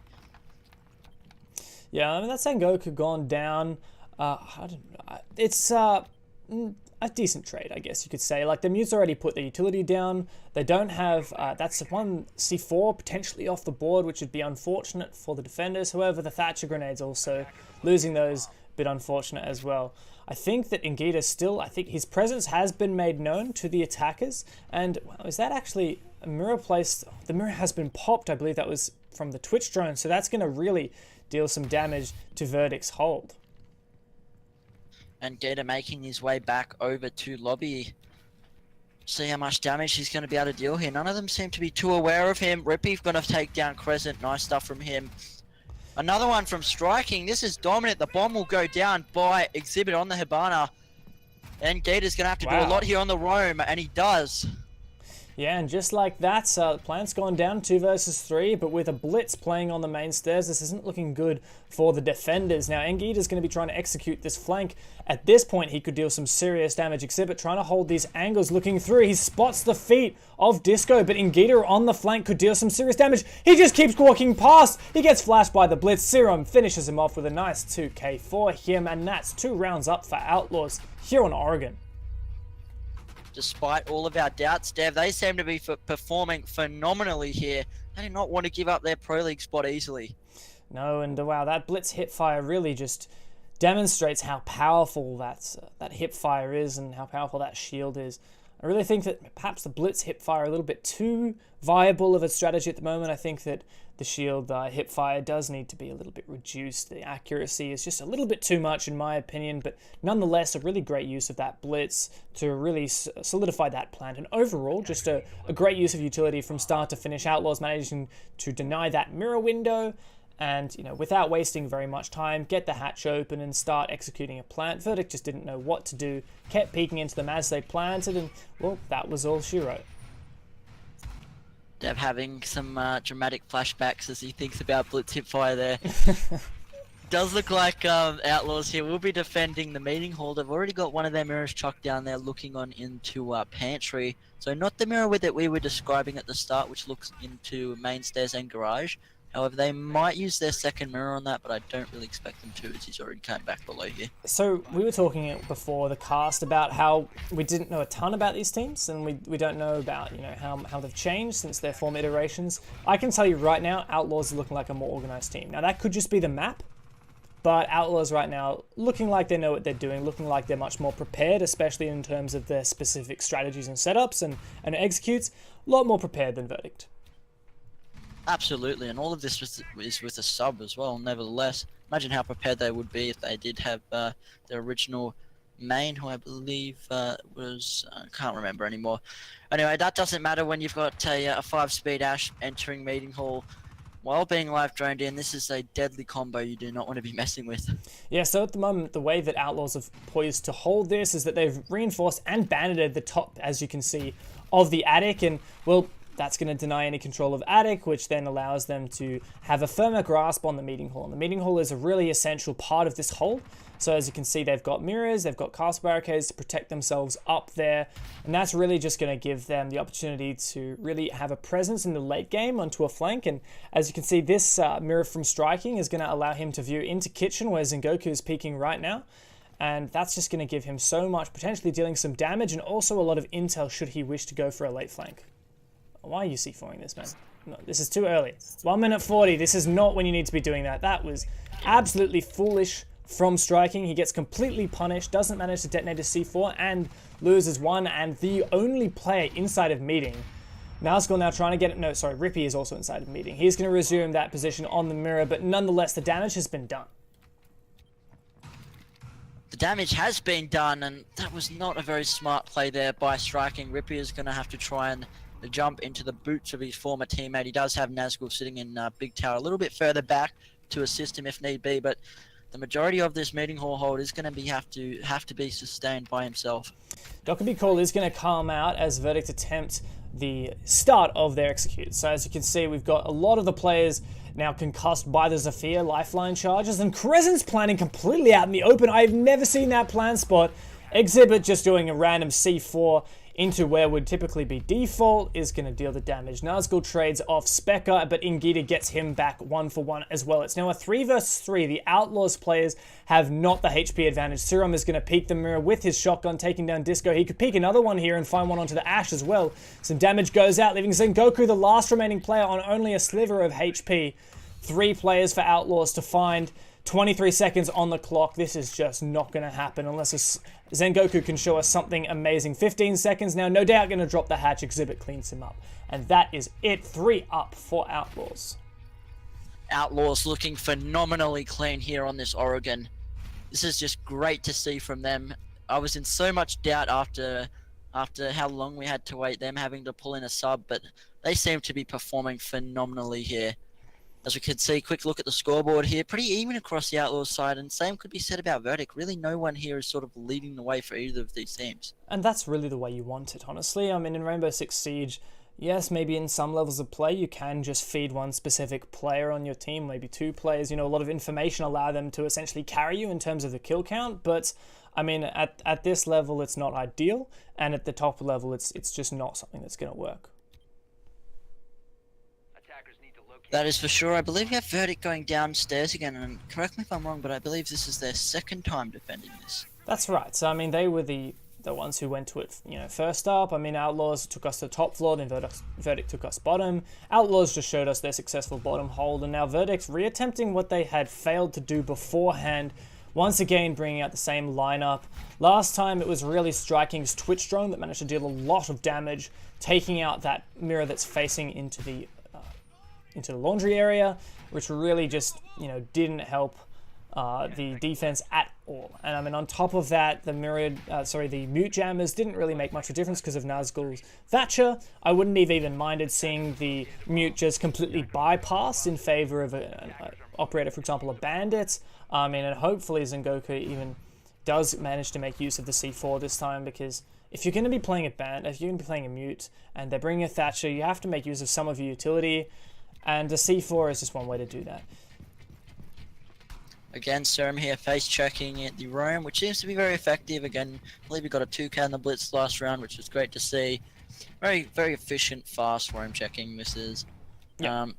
Yeah, I mean, that Sengoku gone down. I don't know. It's a decent trade, I guess you could say. Like, the mute's already put the utility down. They don't have... that's one C4 potentially off the board, which would be unfortunate for the defenders. However, the Thatcher grenades also, losing those, bit unfortunate as well. I think that Ngita still... I think his presence has been made known to the attackers. And well, is that actually a mirror placed? The mirror has been popped. I believe that was from the Twitch drone. So that's going to really deal some damage to Verdict's hold. And Gator making his way back over to lobby. See how much damage he's going to be able to deal here. None of them seem to be too aware of him. Rippy's going to take down Crescent. Nice stuff from him. Another one from Striking. This is dominant. The bomb will go down by Exhibit on the Hibana. And Gator's going to have to do a lot here on the roam, and he does. Yeah, and just like that, the plant's gone down 2 versus 3, but with a blitz playing on the main stairs, this isn't looking good for the defenders. Now, Ngita's going to be trying to execute this flank. At this point, he could deal some serious damage. Exhibit trying to hold these angles, looking through. He spots the feet of Disco, but Ngita on the flank could deal some serious damage. He just keeps walking past. He gets flashed by the blitz. Serum finishes him off with a nice 2k for him, and that's 2 rounds up for Outlaws here on Oregon. Despite all of our doubts, Dev, they seem to be performing phenomenally here. They do not want to give up their Pro League spot easily. No, and wow, that blitz hipfire really just demonstrates how powerful that hipfire is and how powerful that shield is. I really think that perhaps the blitz hipfire are a little bit too viable of a strategy at the moment. I think that the shield hip fire does need to be a little bit reduced. The accuracy is just a little bit too much in my opinion, but nonetheless a really great use of that blitz to really solidify that plant. And overall, just a great use of utility from start to finish. Outlaws managing to deny that mirror window and, without wasting very much time, get the hatch open and start executing a plant. Verdict just didn't know what to do, kept peeking into them as they planted, and, well, that was all she wrote. Deb having some dramatic flashbacks as he thinks about blitz hip fire there. Does look like Outlaws here will be defending the meeting hall. They've already got one of their mirrors chucked down there looking on into pantry. So not the mirror that we were describing at the start, which looks into main stairs and garage. However, they might use their second mirror on that, but I don't really expect them to, as he's already come back below here. So we were talking before the cast about how we didn't know a ton about these teams, and we don't know about how they've changed since their former iterations. I can tell you right now, Outlaws are looking like a more organized team. Now that could just be the map, but Outlaws right now looking like they know what they're doing, looking like they're much more prepared, especially in terms of their specific strategies and setups and executes. A lot more prepared than Verdict. Absolutely, and all of this is with a sub as well. Nevertheless, imagine how prepared they would be if they did have their original main, who I believe was... I can't remember anymore. Anyway, that doesn't matter when you've got a 5-speed Ash entering meeting hall while being live droned in. This is a deadly combo you do not want to be messing with. Yeah, so at the moment, the way that Outlaws have poised to hold this is that they've reinforced and banded the top, as you can see, of the attic, and, well, that's going to deny any control of attic, which then allows them to have a firmer grasp on the meeting hall. And the meeting hall is a really essential part of this hold. So as you can see, they've got mirrors, they've got castle barricades to protect themselves up there. And that's really just going to give them the opportunity to really have a presence in the late game onto a flank. And as you can see, this mirror from striking is going to allow him to view into kitchen, where Zengoku is peeking right now. And that's just going to give him so much, potentially dealing some damage and also a lot of intel should he wish to go for a late flank. Why are you C4ing this, man? No, this is too early. 1 minute 40. This is not when you need to be doing that. That was absolutely foolish from striking. He gets completely punished, doesn't manage to detonate his C4, and loses one and the only player inside of meeting. Nazgul now trying to get it. No, sorry, Rippy is also inside of meeting. He's going to resume that position on the mirror, but nonetheless, the damage has been done. The damage has been done, and that was not a very smart play there by striking. Rippy is going to have to try and jump into the boots of his former teammate. He does have Nazgul sitting in Big Tower a little bit further back to assist him if need be, but the majority of this meeting hall hold is going to have to be sustained by himself. Dockerby Call is going to come out as Verdict attempt the start of their execute. So as you can see, we've got a lot of the players now concussed by the Zephyr lifeline charges, and Crescent's planning completely out in the open. I've never seen that plan spot. Exhibit just doing a random C4 into where would typically be default is going to deal the damage. Nazgul trades off Specker, but Ingita gets him back 1-for-1 as well. It's now a 3 versus 3. The Outlaws players have not the HP advantage. Serum is going to peek the mirror with his shotgun, taking down Disco. He could peek another one here and find one onto the Ash as well. Some damage goes out, leaving Zengoku, the last remaining player, on only a sliver of HP. 3 players for Outlaws to find. 23 seconds on the clock. This is just not going to happen unless Zengoku can show us something amazing. 15 seconds now. No doubt going to drop the hatch. Exhibit cleans him up. And that is it. 3 up for Outlaws. Outlaws looking phenomenally clean here on this Oregon. This is just great to see from them. I was in so much doubt after how long we had to wait, them having to pull in a sub, but they seem to be performing phenomenally here. As we can see, quick look at the scoreboard here. Pretty even across the Outlaws side, and same could be said about Verdict. Really no one here is sort of leading the way for either of these teams. And that's really the way you want it, honestly. I mean, in Rainbow Six Siege, yes, maybe in some levels of play, you can just feed one specific player on your team, maybe 2 players. A lot of information allow them to essentially carry you in terms of the kill count, but I mean, at this level, it's not ideal, and at the top level, it's just not something that's going to work. That is for sure. I believe we have Verdict going downstairs again, and correct me if I'm wrong, but I believe this is their second time defending this. That's right. So, I mean, they were the ones who went to it, first up. I mean, Outlaws took us to the top floor, then Verdict took us bottom. Outlaws just showed us their successful bottom hold, and now Verdict's reattempting what they had failed to do beforehand, once again bringing out the same lineup. Last time it was really Striking's Twitch drone that managed to deal a lot of damage, taking out that mirror that's facing into the into the laundry area, which really just, didn't help the defense at all. And I mean, on top of that, the mute jammers didn't really make much of a difference because of Nazgul's Thatcher. I wouldn't have even minded seeing the mute just completely bypassed in favor of an operator, for example, a bandit. And hopefully Zengoku even does manage to make use of the C4 this time, because if you're going to be playing if you're going to be playing a mute and they're bringing a Thatcher, you have to make use of some of your utility, and the C4 is just one way to do that. Again, Serum here face checking at the roam, which seems to be very effective. Again, I believe he got a 2K in the blitz last round, which was great to see. Very, very efficient, fast roam checking misses. Yep.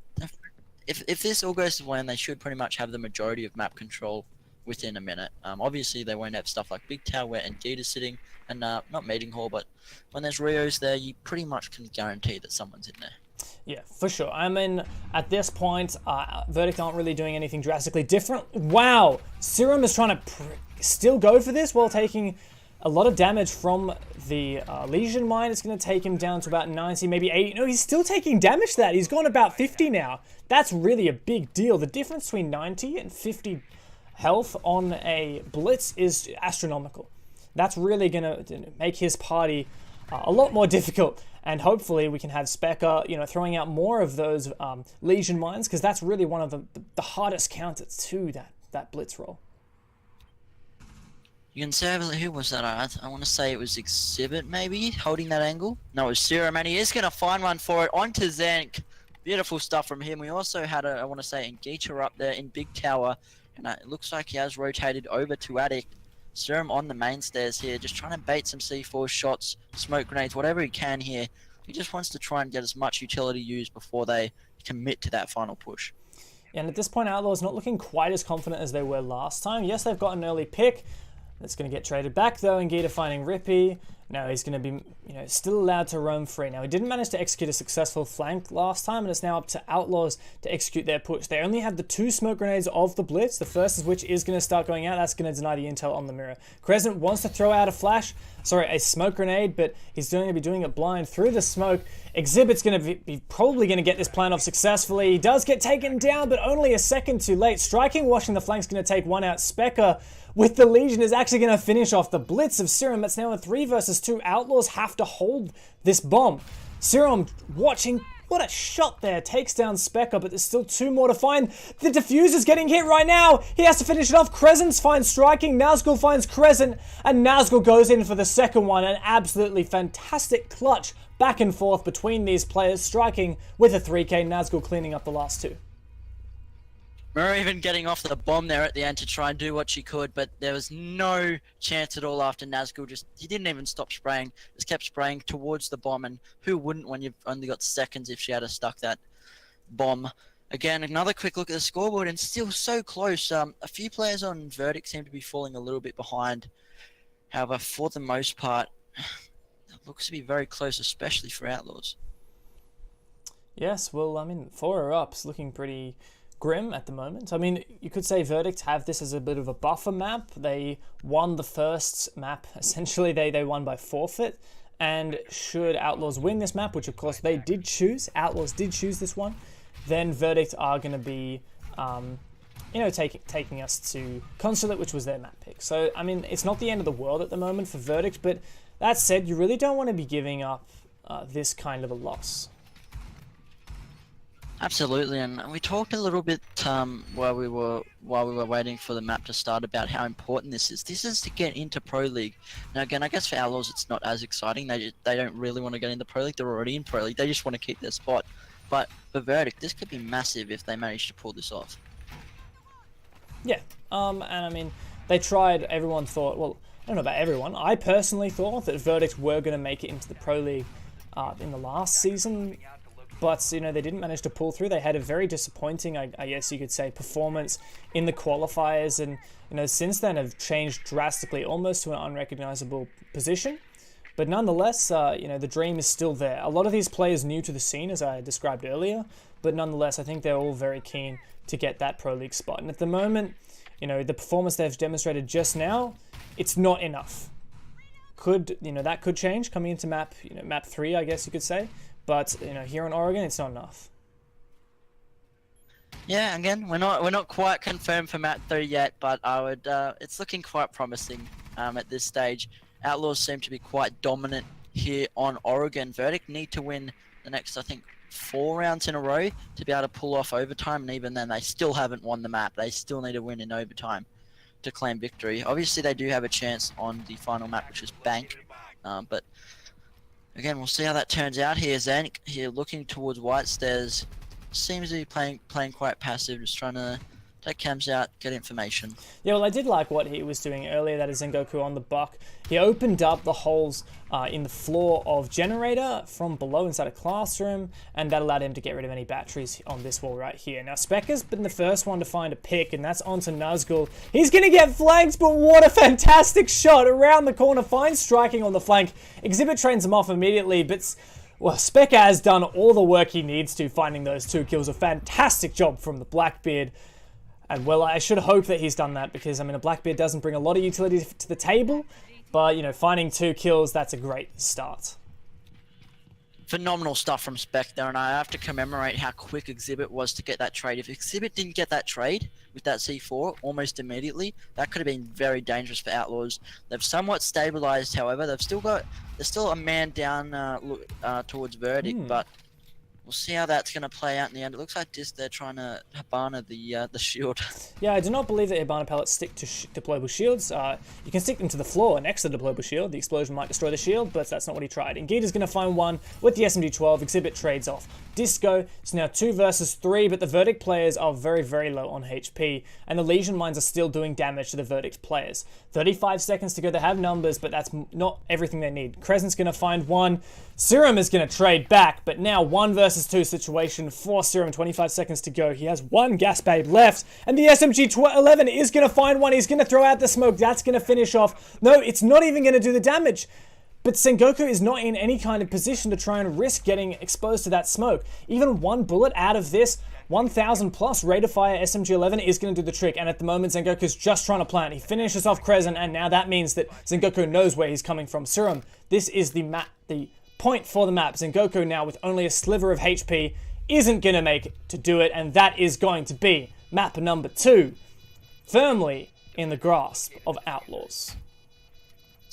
If this all goes to plan, they should pretty much have the majority of map control within a minute. Obviously, they won't have stuff like Big Tower where Indeed is sitting, and not Meeting Hall, but when there's Rios there, you pretty much can guarantee that someone's in there. Yeah, for sure. I mean, at this point, Verdict aren't really doing anything drastically different. Wow! Serum is trying to still go for this while taking a lot of damage from the Legion Mine. It's going to take him down to about 90, maybe 80. No, he's still taking damage to that. He's gone about 50 now. That's really a big deal. The difference between 90 and 50 health on a Blitz is astronomical. That's really going to make his party a lot more difficult. And hopefully we can have Specker, throwing out more of those Legion Mines, because that's really one of the hardest counters to that Blitz roll. You can say, who was that? I want to say it was Exhibit, maybe, holding that angle. No, it was Serum, and he is going to find one for it onto Zenk. Beautiful stuff from him. We also had, I want to say, Engager up there in Big Tower, and it looks like he has rotated over to Addict. Serum on the main stairs here, just trying to bait some C4 shots, smoke grenades, whatever he can here. He just wants to try and get as much utility used before they commit to that final push. And at this point, Outlaws not looking quite as confident as they were last time. Yes, they've got an early pick. That's going to get traded back, though, and Gita finding Rippy. Now he's going to be, still allowed to roam free. Now, he didn't manage to execute a successful flank last time, and it's now up to Outlaws to execute their push. They only have the 2 smoke grenades of the Blitz, the first of which is going to start going out. That's going to deny the intel on the mirror. Crescent wants to throw out a smoke grenade, but he's going to be doing it blind through the smoke. Exhibit's going to be probably going to get this plan off successfully. He does get taken down, but only a second too late. Striking, washing the flank's going to take one out. Specker with the Legion is actually going to finish off the Blitz of Serum. It's now a 3 versus 2. Outlaws have to hold this bomb. Serum watching. What a shot there. Takes down Specker, but there's still 2 more to find. The diffuser's getting hit right now. He has to finish it off. Crescent finds Striking. Nazgul finds Crescent, and Nazgul goes in for the second one. An absolutely fantastic clutch back and forth between these players. Striking with a 3K. Nazgul cleaning up the last 2. Murray even getting off the bomb there at the end to try and do what she could, but there was no chance at all after Nazgul he didn't even stop spraying, just kept spraying towards the bomb, and who wouldn't when you've only got seconds if she had stuck that bomb. Again, another quick look at the scoreboard, and still so close. A few players on Verdict seem to be falling a little bit behind. However, for the most part, it looks to be very close, especially for Outlaws. Yes, well, 4 ups looking pretty grim at the moment. You could say Verdict have this as a bit of a buffer map. They won the first map. Essentially, they won by forfeit. And should Outlaws win this map, which of course they did choose, Outlaws did choose this one, then Verdict are going to be, taking us to Consulate, which was their map pick. So, it's not the end of the world at the moment for Verdict, but that said, you really don't want to be giving up this kind of a loss. Absolutely, and we talked a little bit while we were waiting for the map to start about how important this is. This is to get into Pro League. Now, again, I guess for Outlaws it's not as exciting. They don't really want to get into Pro League. They're already in Pro League. They just want to keep their spot. But for Verdict, this could be massive if they manage to pull this off. Yeah, they tried. Everyone thought. Well, I don't know about everyone. I personally thought that Verdict were going to make it into the Pro League in the last season. But, they didn't manage to pull through. They had a very disappointing, I guess you could say, performance in the qualifiers. And, since then have changed drastically, almost to an unrecognizable position. But nonetheless, the dream is still there. A lot of these players new to the scene, as I described earlier. But nonetheless, I think they're all very keen to get that Pro League spot. And at the moment, the performance they've demonstrated just now, it's not enough. That could change coming into map 3, I guess you could say. But, here in Oregon, it's not enough. Yeah, again, we're not quite confirmed for map 3 yet, but I would it's looking quite promising at this stage. Outlaws seem to be quite dominant here on Oregon. Verdict need to win the next, I think, 4 rounds in a row to be able to pull off overtime, and even then they still haven't won the map. They still need to win in overtime to claim victory. Obviously they do have a chance on the final map, which is Bank, but again, we'll see how that turns out here. Zank here looking towards White Stairs. Seems to be playing quite passive, just trying to take cams out, get information. Yeah, well, I did like what he was doing earlier, that is Zengoku on the buck. He opened up the holes in the floor of generator from below inside a classroom, and that allowed him to get rid of any batteries on this wall right here. Now, Specker's been the first one to find a pick, and that's onto Nazgul. He's going to get flanked, but what a fantastic shot around the corner. Fine striking on the flank. Exhibit trains him off immediately, but... well, Specker has done all the work he needs to, finding those 2 kills. A fantastic job from the Blackbeard. And, well, I should hope that he's done that because, I mean, a Blackbeard doesn't bring a lot of utility to the table. But, you know, finding 2 kills, that's a great start. Phenomenal stuff from Spec there, and I have to commemorate how quick Exhibit was to get that trade. If Exhibit didn't get that trade with that C4 almost immediately, that could have been very dangerous for Outlaws. They've somewhat stabilized, however. There's still a man down towards Verdict, but we'll see how that's going to play out in the end. It looks like just they're trying to Habana the shield. Yeah, I do not believe that Hibana pellets stick to deployable shields. You can stick them to the floor next to the deployable shield. The explosion might destroy the shield, but that's not what he tried. Ingita's going to find one with the SMG-12. Exhibit trades off. Disco, it's now 2 versus 3, but the Verdict players are very, very low on HP, and the Legion mines are still doing damage to the Verdict players. 35 seconds to go. They have numbers, but that's not everything they need. Crescent's going to find one. Serum is going to trade back, but now 1 versus 2 situation for Serum. 25 seconds to go. He has 1 gas babe left, and the SMG-11 is going to find one. He's going to throw out the smoke. That's going to finish off. No, it's not even going to do the damage. But Sengoku is not in any kind of position to try and risk getting exposed to that smoke. Even 1 bullet out of this 1,000 plus rate of fire SMG-11 is going to do the trick. And at the moment, Sengoku's just trying to plant. He finishes off Crescent, and now that means that Sengoku knows where he's coming from. Serum, this is the point for the map. Sengoku now with only a sliver of HP isn't going to make it to do it, and that is going to be map number 2, firmly in the grasp of Outlaws.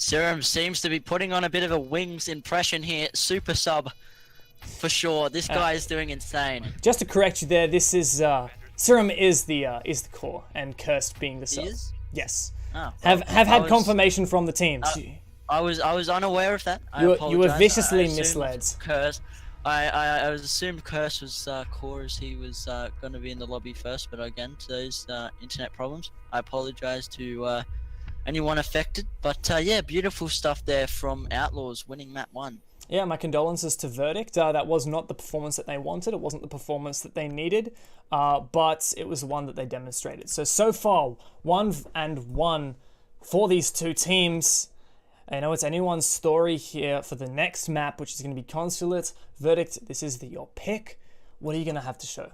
Serum seems to be putting on a bit of a Wings impression here. Super sub, for sure. This guy is doing insane. Just to correct you there, this is Serum is the core, and Cursed being the sub. He is? Yes. Oh, have had confirmation from the teams. I was unaware of that. You were viciously misled. Curse. I was assumed Curse was core as he was going to be in the lobby first, but again, to those internet problems, I apologize to anyone affected. But yeah, beautiful stuff there from Outlaws winning map 1. Yeah, my condolences to Verdict. That was not the performance that they wanted. It wasn't the performance that they needed, but it was the one that they demonstrated. So far, 1-1 for these 2 teams. I know it's anyone's story here for the next map, which is going to be Consulate. Verdict, this is your pick. What are you going to have to show?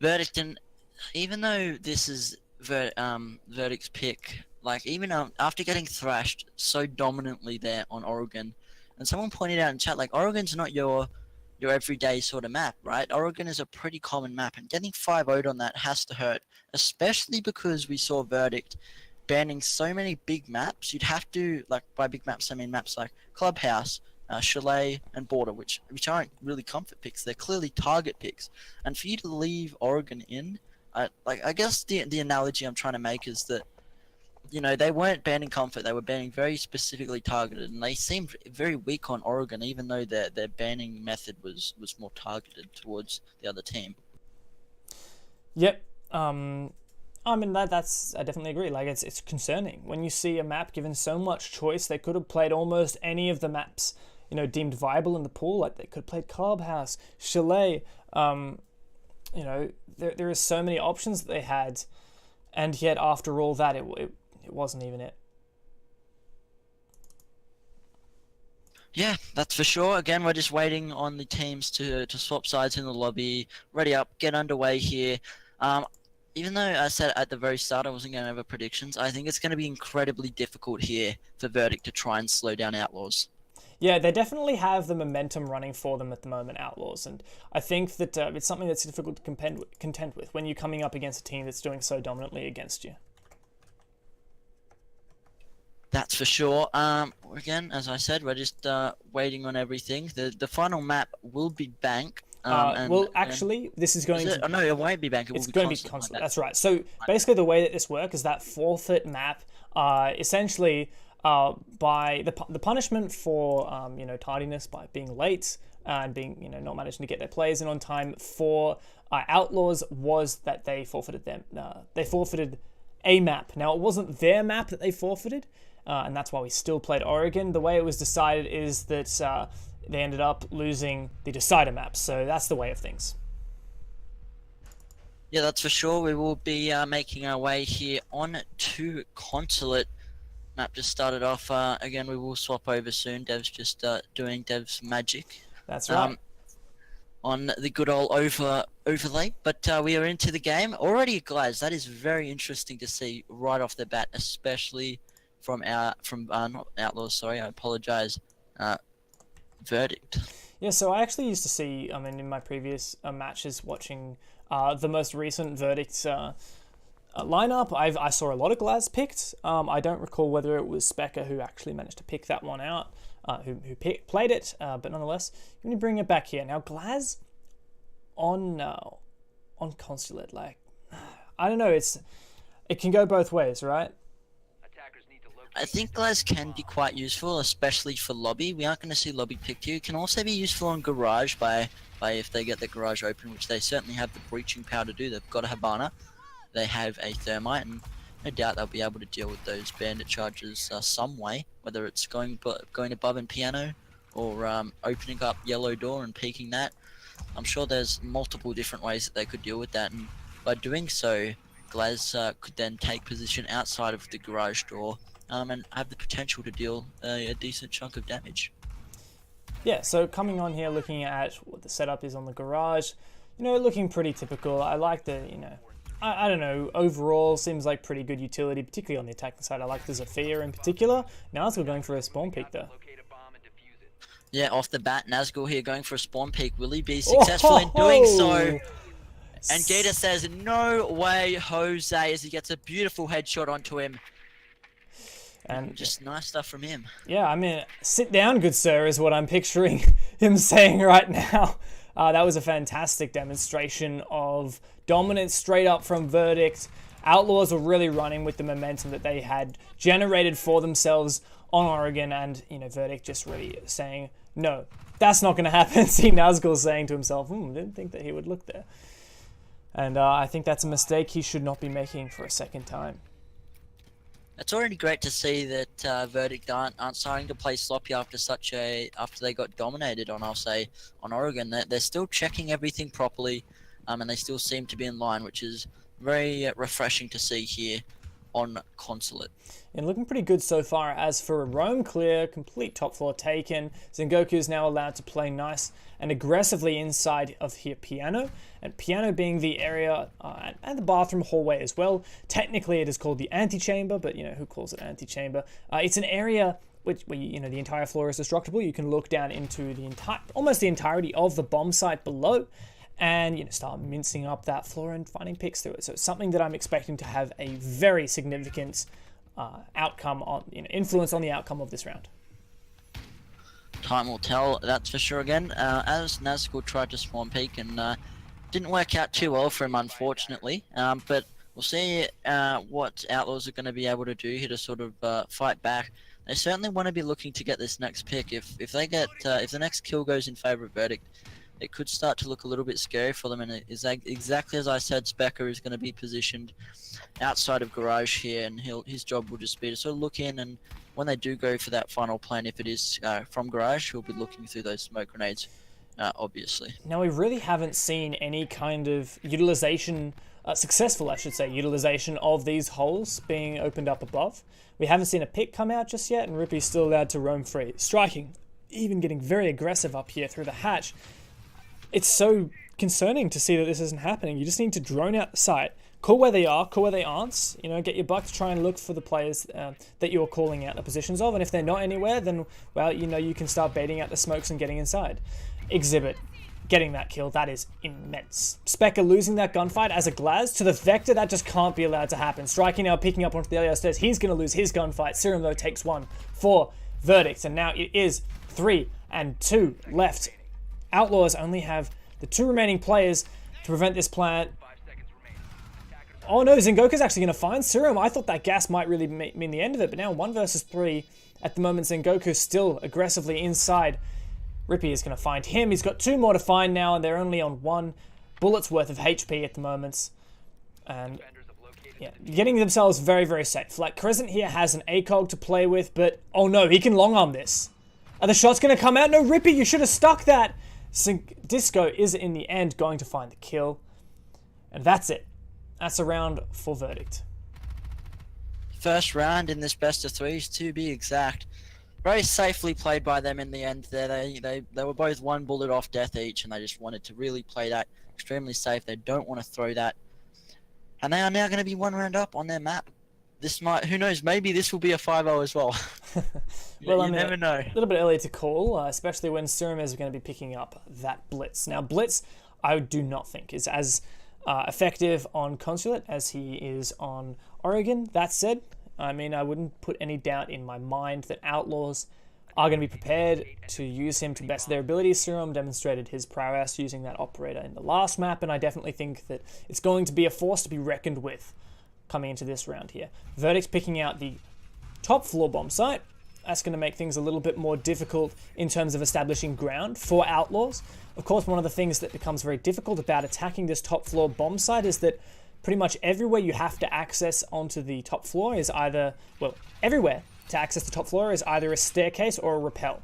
Verdict, and even though this is Verdict's pick, like even after getting thrashed so dominantly there on Oregon, and someone pointed out in chat, like Oregon's not your everyday sort of map, right? Oregon is a pretty common map, and getting 5-0'd on that has to hurt, especially because we saw Verdict banning so many big maps. You'd have to, like, by big maps I mean maps like Clubhouse, Chalet, and Border, which aren't really comfort picks. They're clearly target picks. And for you to leave Oregon in, I guess the analogy I'm trying to make is that, you know, they weren't banning comfort. They were banning very specifically targeted, and they seemed very weak on Oregon, even though their banning method was more targeted towards the other team. Yep. I mean, that's I definitely agree. Like, it's concerning when you see a map given so much choice. They could have played almost any of the maps, you know, deemed viable in the pool. Like, they could have played Clubhouse, Chalet. You know, there are so many options that they had, and yet after all that, it wasn't even it. Yeah, that's for sure. Again, we're just waiting on the teams to swap sides in the lobby, ready up, get underway here. Even though I said at the very start I wasn't going to have a predictions, I think it's going to be incredibly difficult here for Verdict to try and slow down Outlaws. Yeah, they definitely have the momentum running for them at the moment, Outlaws, and I think that it's something that's difficult to contend with when you're coming up against a team that's doing so dominantly against you. That's for sure. Again, as I said, we're just waiting on everything. The final map will be Bank. Actually, this is going to... Oh, no, it won't be Bank. It will be Consulate. Consulate. That's right. So basically the way that this works is that forfeit map essentially by the punishment for tardiness by being late and being not managing to get their players in on time for Outlaws was that they forfeited them. They forfeited a map. Now, it wasn't their map that they forfeited, and that's why we still played Oregon. The way it was decided is that they ended up losing the decider map, so that's the way of things. Yeah, that's for sure. We will be making our way here on to Consulate. Map just started off. Again, we will swap over soon. Dev's just doing Dev's magic. That's right. On the good old overlay, but we are into the game already, guys. That is very interesting to see right off the bat, especially from not Outlaws. Sorry, I apologize. Verdict. Yeah, so I actually used to see. I mean, in my previous matches, watching the most recent Verdict lineup, I saw a lot of Glaz picked. I don't recall whether it was Specker who actually managed to pick that one out. Who played it, but nonetheless, let me bring it back here. Now, Glaz on Consulate, like, I don't know, it can go both ways, right? I think Glaz can be quite useful, especially for lobby. We aren't going to see lobby picked here. It can also be useful on garage by if they get the garage open, which they certainly have the breaching power to do. They've got a Habana, they have a Thermite, and no doubt they'll be able to deal with those bandit charges some way, whether it's going above in piano or opening up yellow door and peeking that. I'm sure there's multiple different ways that they could deal with that, and by doing so, Glaz could then take position outside of the garage door and have the potential to deal a decent chunk of damage. Yeah, so coming on here, looking at what the setup is on the garage, looking pretty typical. I like the, I don't know, overall seems like pretty good utility, particularly on the attacking side. I like the Zafir in particular. Nazgul going for a spawn peek though. Yeah, off the bat, Nazgul here going for a spawn peek. Will he be successful in doing so? And Gita says, no way, Jose, as he gets a beautiful headshot onto him. And just nice stuff from him. Yeah, I mean, sit down, good sir, is what I'm picturing him saying right now. That was a fantastic demonstration of dominance straight up from Verdict. Outlaws were really running with the momentum that they had generated for themselves on Oregon, and Verdict just really saying, no, that's not going to happen. See Nazgul saying to himself, didn't think that he would look there. And I think that's a mistake he should not be making for a second time. It's already great to see that Verdict aren't starting to play sloppy after they got dominated on Oregon. They're still checking everything properly, and they still seem to be in line, which is very refreshing to see here on Consulate. And looking pretty good so far. As for Rome clear, complete top floor taken. Zengoku is now allowed to play nice and aggressively inside of here Piano. And Piano being the area and the bathroom hallway as well. Technically it is called the antechamber, but who calls it antechamber? It's an area where the entire floor is destructible. You can look down into almost the entirety of the bomb site below, and start mincing up that floor and finding picks through it. So it's something that I'm expecting to have a very significant outcome on, influence on the outcome of this round. Time will tell, that's for sure. Again, as Nazgul tried to spawn peek and didn't work out too well for him, unfortunately. But we'll see what Outlaws are going to be able to do here to sort of fight back. They certainly want to be looking to get this next pick. If the next kill goes in favor of Verdict, it could start to look a little bit scary for them, and it is exactly as I said. Specker is going to be positioned outside of garage here, and his job will just be to sort of look in, and when they do go for that final plan, if it is from garage, he'll be looking through those smoke grenades, obviously. Now, we really haven't seen any kind of utilization, successful, I should say, utilization of these holes being opened up above. We haven't seen a pick come out just yet, and Rippy's still allowed to roam free, striking, even getting very aggressive up here through the hatch. It's so concerning to see that this isn't happening. You just need to drone out the site, cool where they are, cool where they aren't. You know, get your buck to try and look for the players that you're calling out the positions of. And if they're not anywhere, then, well, you know, you can start baiting out the smokes and getting inside. Exhibit getting that kill, that is immense. Specker losing that gunfight as a Glaz to the Vector, that just can't be allowed to happen. Striking now, picking up onto the other stairs, he's going to lose his gunfight. Serum, though, takes one for Verdict, and now it is 3 and 2 left. Outlaws only have the 2 remaining players to prevent this plant. Oh no, Zengoku's actually going to find Serum. I thought that gas might really mean the end of it, but now 1 versus 3 at the moment. Zengoku still aggressively inside. Rippy is going to find him. He's got 2 more to find now, and they're only on 1 bullet's worth of HP at the moment. And yeah, getting themselves very, very safe. Like, Crescent here has an ACOG to play with, but oh no, he can long arm this. Are the shots going to come out? No, Rippy, you should have stuck that. Disco is in the end going to find the kill. And that's it. That's a round for Verdict. First round in this best of 3s, to be exact. Very safely played by them in the end there. They were both 1 bullet off death each, and they just wanted to really play that extremely safe. They don't want to throw that. And they are now going to be 1 round up on their map. This might, who knows, maybe this will be a 5-0 as well. Well, you never know. A little bit early to call, especially when Serum is going to be picking up that Blitz. Now, Blitz, I do not think is as effective on Consulate as he is on Oregon. That said, I mean, I wouldn't put any doubt in my mind that Outlaws are going to be prepared to use him to best their abilities. Serum demonstrated his prowess using that operator in the last map, and I definitely think that it's going to be a force to be reckoned with coming into this round here. Verdict's picking out the top floor bomb site. That's going to make things a little bit more difficult in terms of establishing ground for Outlaws. Of course, one of the things that becomes very difficult about attacking this top floor bomb site is that pretty much everywhere you have to access onto the top floor is either, well, everywhere to access the top floor is either a staircase or a rappel.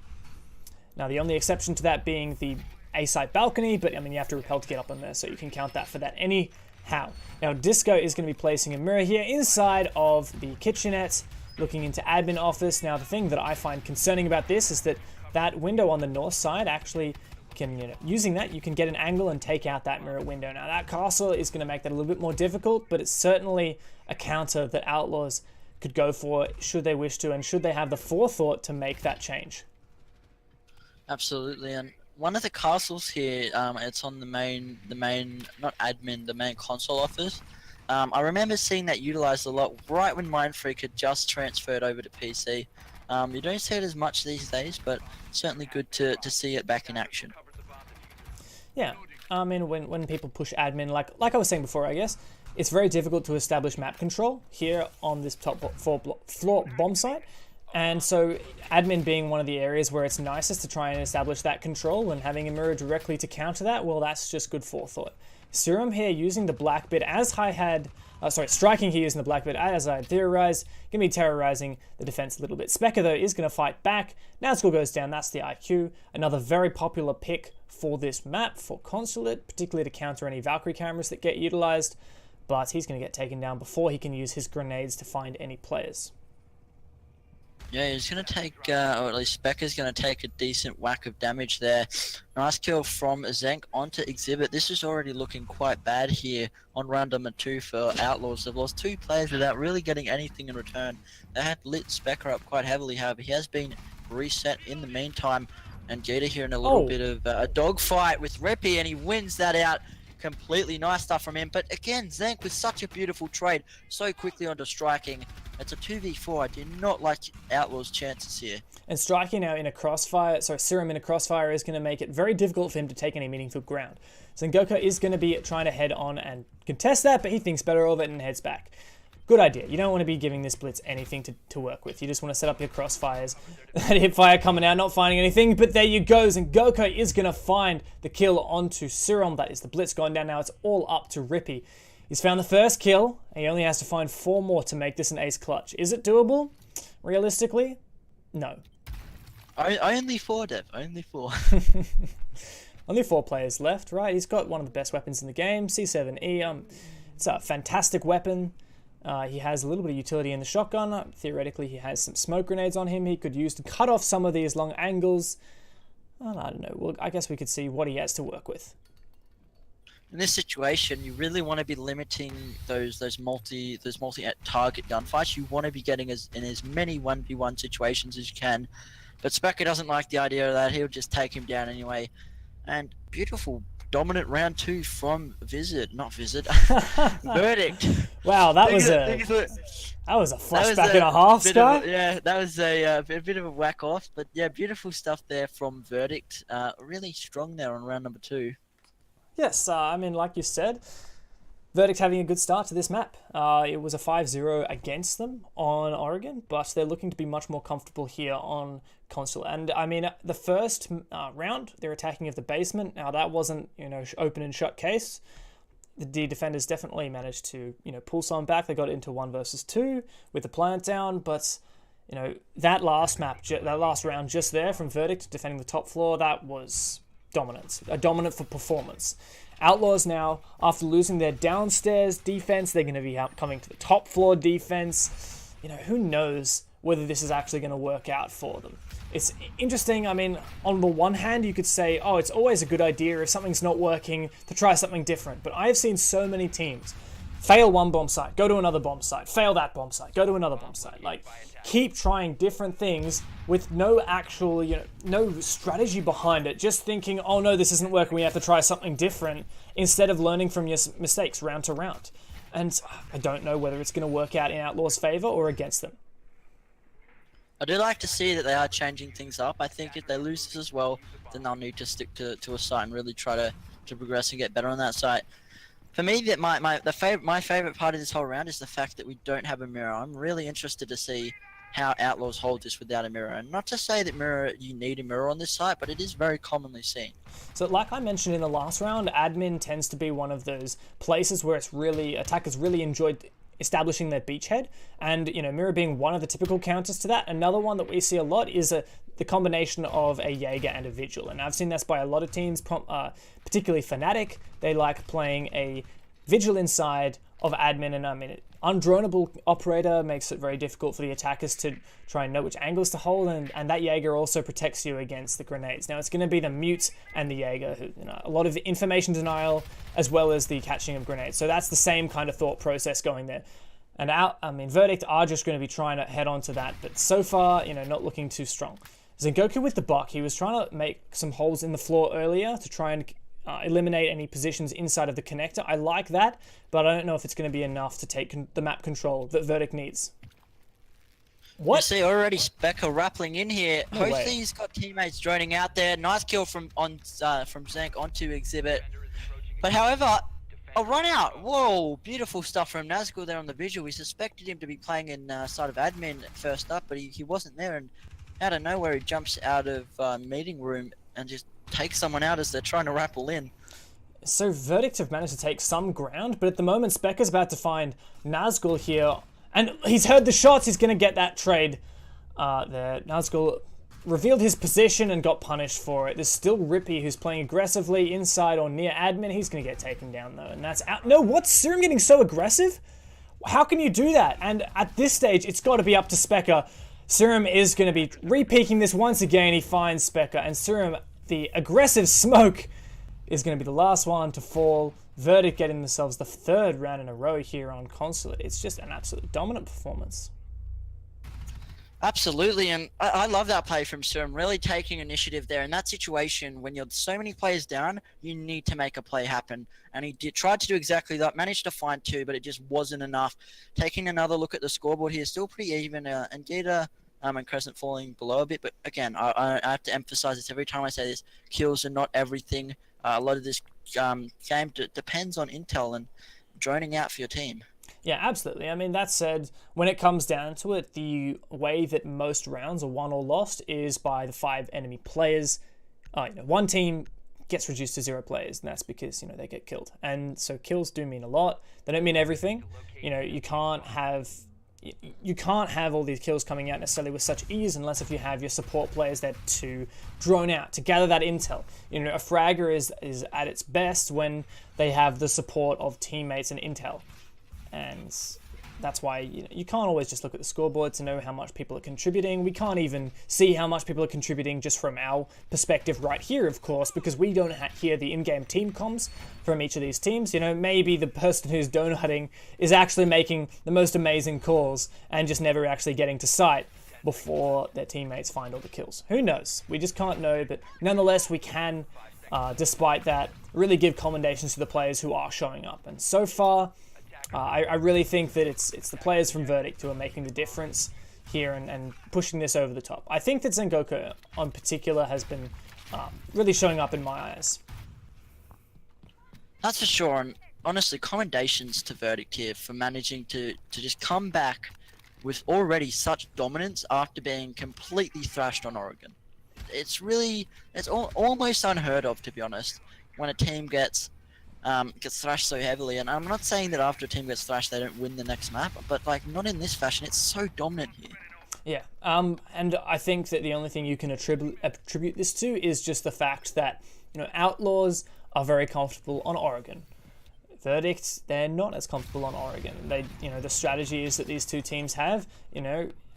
Now, the only exception to that being the A-site balcony, but I mean, you have to rappel to get up on there, so you can count that for that anyhow. Now, Disco is going to be placing a mirror here inside of the kitchenette, looking into admin office. Now, the thing that I find concerning about this is that that window on the north side actually can, you know, using that, you can get an angle and take out that mirror window. Now, that castle is going to make that a little bit more difficult, but it's certainly a counter that Outlaws could go for should they wish to, and should they have the forethought to make that change. Absolutely, and one of the castles here, it's on the main, not admin, the main console office. I remember seeing that utilized a lot right when Mindfreak had just transferred over to PC. You don't see it as much these days, but certainly good to see it back in action. Yeah, I mean, when people push admin, like I was saying before, I guess, it's very difficult to establish map control here on this top floor bomb site. And so admin being one of the areas where it's nicest to try and establish that control, and having a mirror directly to counter that, well, that's just good forethought. Serum here using the black bit as I had, striking here using the black bit as I had theorized, going to be terrorizing the defense a little bit. Specker, though, is going to fight back. Now score goes down, that's the IQ. Another very popular pick for this map, for Consulate, particularly to counter any Valkyrie cameras that get utilized, but he's going to get taken down before he can use his grenades to find any players. Yeah, he's going to take, or at least Specker's going to take a decent whack of damage there. Nice kill from Zenk onto Exhibit. This is already looking quite bad here on round number 2 for Outlaws. They've lost 2 players without really getting anything in return. They had lit Specker up quite heavily, however, he has been reset in the meantime. And Jeter here in a little bit of a dogfight with Reppy, and he wins that out completely. Nice stuff from him. But again, Zenk with such a beautiful trade so quickly onto striking. It's a 2v4. I do not like Outlaws' chances here. And striking now in a crossfire, Serum in a crossfire is going to make it very difficult for him to take any meaningful ground. Zengoku is going to be trying to head on and contest that, but he thinks better of it and heads back. Good idea. You don't want to be giving this Blitz anything to work with. You just want to set up your crossfires. That hipfire coming out, not finding anything, but there you go. Zengoku is going to find the kill onto Serum. That is the Blitz gone down. Now it's all up to Rippy. He's found the first kill. He only has to find 4 more to make this an ace clutch. Is it doable? Realistically, no. Only 4, Dev. Only 4. Only 4 players left, right? He's got one of the best weapons in the game, C7E. It's a fantastic weapon. He has a little bit of utility in the shotgun. Theoretically, he has some smoke grenades on him he could use to cut off some of these long angles. Well, I don't know. Well, I guess we could see what he has to work with. in this situation, you really want to be limiting those multi target gunfights. You want to be getting in as many 1v1 situations as you can. But Specker doesn't like the idea of that. He'll just take him down anyway. And beautiful dominant round 2 from Verdict. Wow, that was a flashback and a half, Sky. Yeah, that was a bit of a whack off, but yeah, beautiful stuff there from Verdict. Really strong there on round number 2. Yes, I mean, like you said, Verdict having a good start to this map. It was a 5-0 against them on Oregon, but they're looking to be much more comfortable here on Consul. And I mean, the first round, they're attacking of the basement. Now that wasn't, open and shut case. The defenders definitely managed to, pull some back. They got it into 1 versus 2 with the plant down, but that last round just there from Verdict defending the top floor, that was dominant for performance. Outlaws now, after losing their downstairs defense, they're going to be coming to the top floor defense. Who knows whether this is actually going to work out for them. It's interesting. I mean, on the one hand, you could say, oh, it's always a good idea if something's not working to try something different. But I have seen so many teams fail one bomb site, go to another bomb site, fail that bomb site, go to another bomb site. Like, keep trying different things with no actual, no strategy behind it. Just thinking, oh no, this isn't working, we have to try something different, instead of learning from your mistakes round to round. And I don't know whether it's going to work out in Outlaws' favor or against them. I do like to see that they are changing things up. I think if they lose this as well, then they'll need to stick to a site and really try to progress and get better on that site. For me, that my favorite part of this whole round is the fact that we don't have a mirror. I'm really interested to see how Outlaws hold this without a mirror. And not to say that you need a mirror on this site, but it is very commonly seen. So like I mentioned in the last round, admin tends to be one of those places where attackers really enjoyed establishing their beachhead, and mirror being one of the typical counters to that. Another one that we see a lot is the combination of a Jaeger and a Vigil, and I've seen this by a lot of teams, particularly Fnatic. They like playing a Vigil inside of admin, and I mean, undronable operator makes it very difficult for the attackers to try and know which angles to hold, and that Jaeger also protects you against the grenades. Now it's going to be the mute and the Jaeger, who, a lot of information denial as well as the catching of grenades. So that's the same kind of thought process going there. And Verdict are just going to be trying to head on to that, but so far, not looking too strong. Zengoku with the buck, he was trying to make some holes in the floor earlier to try and eliminate any positions inside of the connector. I like that, but I don't know if it's going to be enough to take the map control that Verdict needs. What? You see already Specker rappling in here. No way. Hosey's got teammates droning out there. Nice kill from Zank onto Exhibit. But however, a run out. Whoa, beautiful stuff from Nazgul there on the visual. We suspected him to be playing in side of admin first up, but he wasn't there, and out of nowhere he jumps out of meeting room and just takes someone out as they're trying to rappel in. So Verdict have managed to take some ground, but at the moment Specker's about to find Nazgul here, and he's heard the shots. He's going to get that trade there. Nazgul revealed his position and got punished for it. There's still Rippy, who's playing aggressively inside or near admin. He's going to get taken down though, and that's out. No, what's Serum getting so aggressive? How can you do that? And at this stage, it's got to be up to Specker. Serum is going to be re-peeking this once again. He finds Specker, and Serum, the aggressive smoke, is going to be the last one to fall. Verdict getting themselves the 3rd round in a row here on Consulate. It's just an absolute dominant performance. Absolutely, and I love that play from Serum, really taking initiative there. In that situation, when you're so many players down, you need to make a play happen. And he tried to do exactly that, managed to find 2, but it just wasn't enough. Taking another look at the scoreboard here, still pretty even, and Gita and Crescent falling below a bit. But again, I have to emphasize this every time I say this, kills are not everything. A lot of this game depends on intel and droning out for your team. Yeah, absolutely. I mean, that said, when it comes down to it, the way that most rounds are won or lost is by the 5 enemy players. One team gets reduced to 0 players, and that's because, they get killed. And so kills do mean a lot. They don't mean everything. You can't have all these kills coming out necessarily with such ease unless if you have your support players there to drone out, to gather that intel. A fragger is at its best when they have the support of teammates and intel. And that's why you can't always just look at the scoreboard to know how much people are contributing. We can't even see how much people are contributing just from our perspective right here, of course, because we don't hear the in-game team comms from each of these teams. Maybe the person who's donutting is actually making the most amazing calls and just never actually getting to sight before their teammates find all the kills. Who knows? We just can't know, but nonetheless, we can, despite that, really give commendations to the players who are showing up. And so far, I really think that it's the players from Verdict who are making the difference here and pushing this over the top. I think that Zengoku in particular has been really showing up in my eyes. That's for sure, and honestly, commendations to Verdict here for managing to just come back with already such dominance after being completely thrashed on Oregon. It's almost unheard of, to be honest, when a team gets thrashed so heavily. And I'm not saying that after a team gets thrashed they don't win the next map, but not in this fashion. It's so dominant here. Yeah, and I think that the only thing you can attribute this to is just the fact that Outlaws are very comfortable on Oregon. Verdict, they're not as comfortable on Oregon. They, the strategies that these two teams have,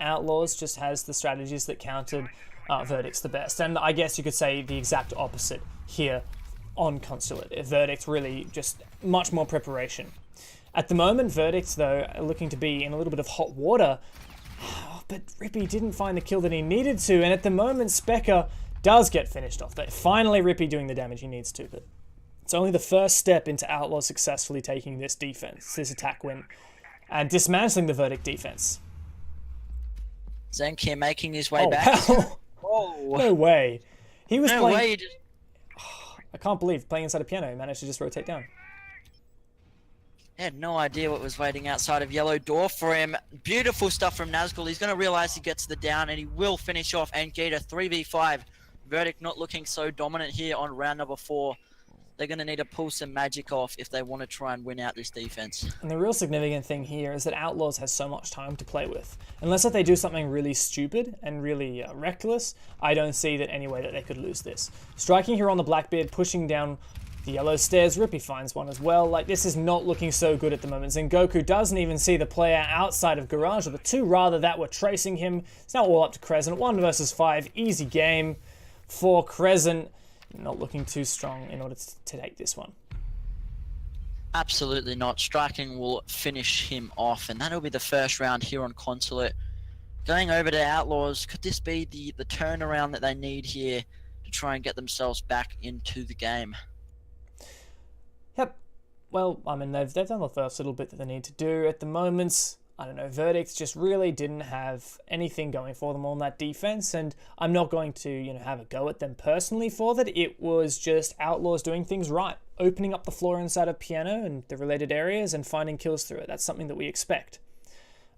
Outlaws just has the strategies that countered Verdict's the best. And I guess you could say the exact opposite here on Consulate. Verdict really just much more preparation. At the moment, Verdict, though, are looking to be in a little bit of hot water, but Rippy didn't find the kill that he needed to, and at the moment, Specker does get finished off. Finally, Rippy doing the damage he needs to, but it's only the first step into Outlaws successfully taking this attack win, and dismantling the Verdict defense. Zenk here making his way back. Wow. Whoa. No way. He was No playing... way. I can't believe playing inside a piano, he managed to just rotate down. He had no idea what was waiting outside of yellow door for him. Beautiful stuff from Nazgul. He's going to realize he gets the down and he will finish off and get a 3v5. Verdict not looking so dominant here on round number 4. They're going to need to pull some magic off if they want to try and win out this defense. And the real significant thing here is that Outlaws has so much time to play with. Unless that they do something really stupid and really reckless, I don't see that any way that they could lose this. Striking here on the Blackbeard, pushing down the yellow stairs. Rippy finds one as well. This is not looking so good at the moment. Zengoku doesn't even see the player outside of Garage, or the two rather, that were tracing him. It's now all up to Crescent. 1 versus 5. Easy game for Crescent. Not looking too strong in order to take this one. Absolutely not. Striking will finish him off, and that'll be the first round here on Consulate. Going over to Outlaws, could this be the turnaround that they need here to try and get themselves back into the game? Yep. Well, I mean, they've done the first little bit that they need to do. At the moment, I don't know, Verdict just really didn't have anything going for them on that defense, and I'm not going to, have a go at them personally for that. It was just Outlaws doing things right, opening up the floor inside of Piano and the related areas and finding kills through it. That's something that we expect.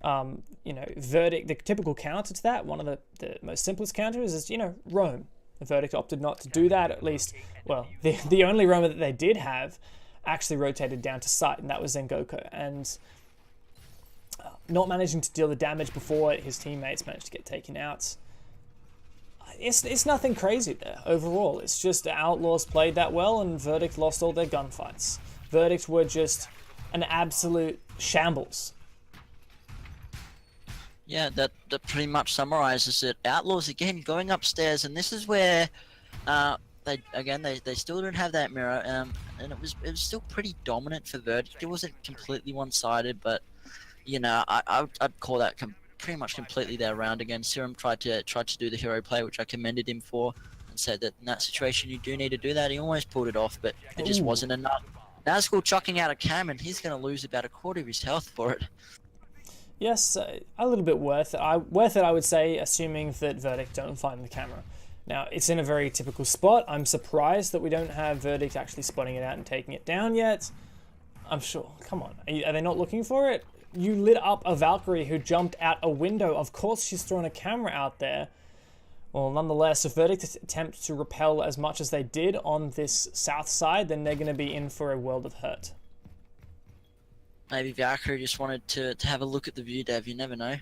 Verdict, the typical counter to that, one of the most simplest counters is, roam. Verdict opted not to do that, at least, well, the only roamer that they did have actually rotated down to sight, and that was Zengoku, and not managing to deal the damage before his teammates managed to get taken out. It's nothing crazy there overall. It's just the Outlaws played that well and Verdict lost all their gunfights. Verdict were just an absolute shambles. Yeah, that pretty much summarizes it. Outlaws again going upstairs, and this is where they still don't have that mirror, and it was still pretty dominant for Verdict. It wasn't completely one-sided, but I'd call that pretty much completely their round again. Serum tried to do the hero play, which I commended him for, and said that in that situation you do need to do that. He almost pulled it off, but it just wasn't enough. Nazgul chucking out a cam, and he's going to lose about a quarter of his health for it. Yes, a little bit worth it. I would say, assuming that Verdict don't find the camera. Now, it's in a very typical spot. I'm surprised that we don't have Verdict actually spotting it out and taking it down yet. I'm sure. Come on. Are they not looking for it? You lit up a Valkyrie who jumped out a window. Of course she's thrown a camera out there. Well, nonetheless, if Verdict attempt to repel as much as they did on this south side, then they're going to be in for a world of hurt. Maybe Valkyrie just wanted to have a look at the view, Dev. You never know.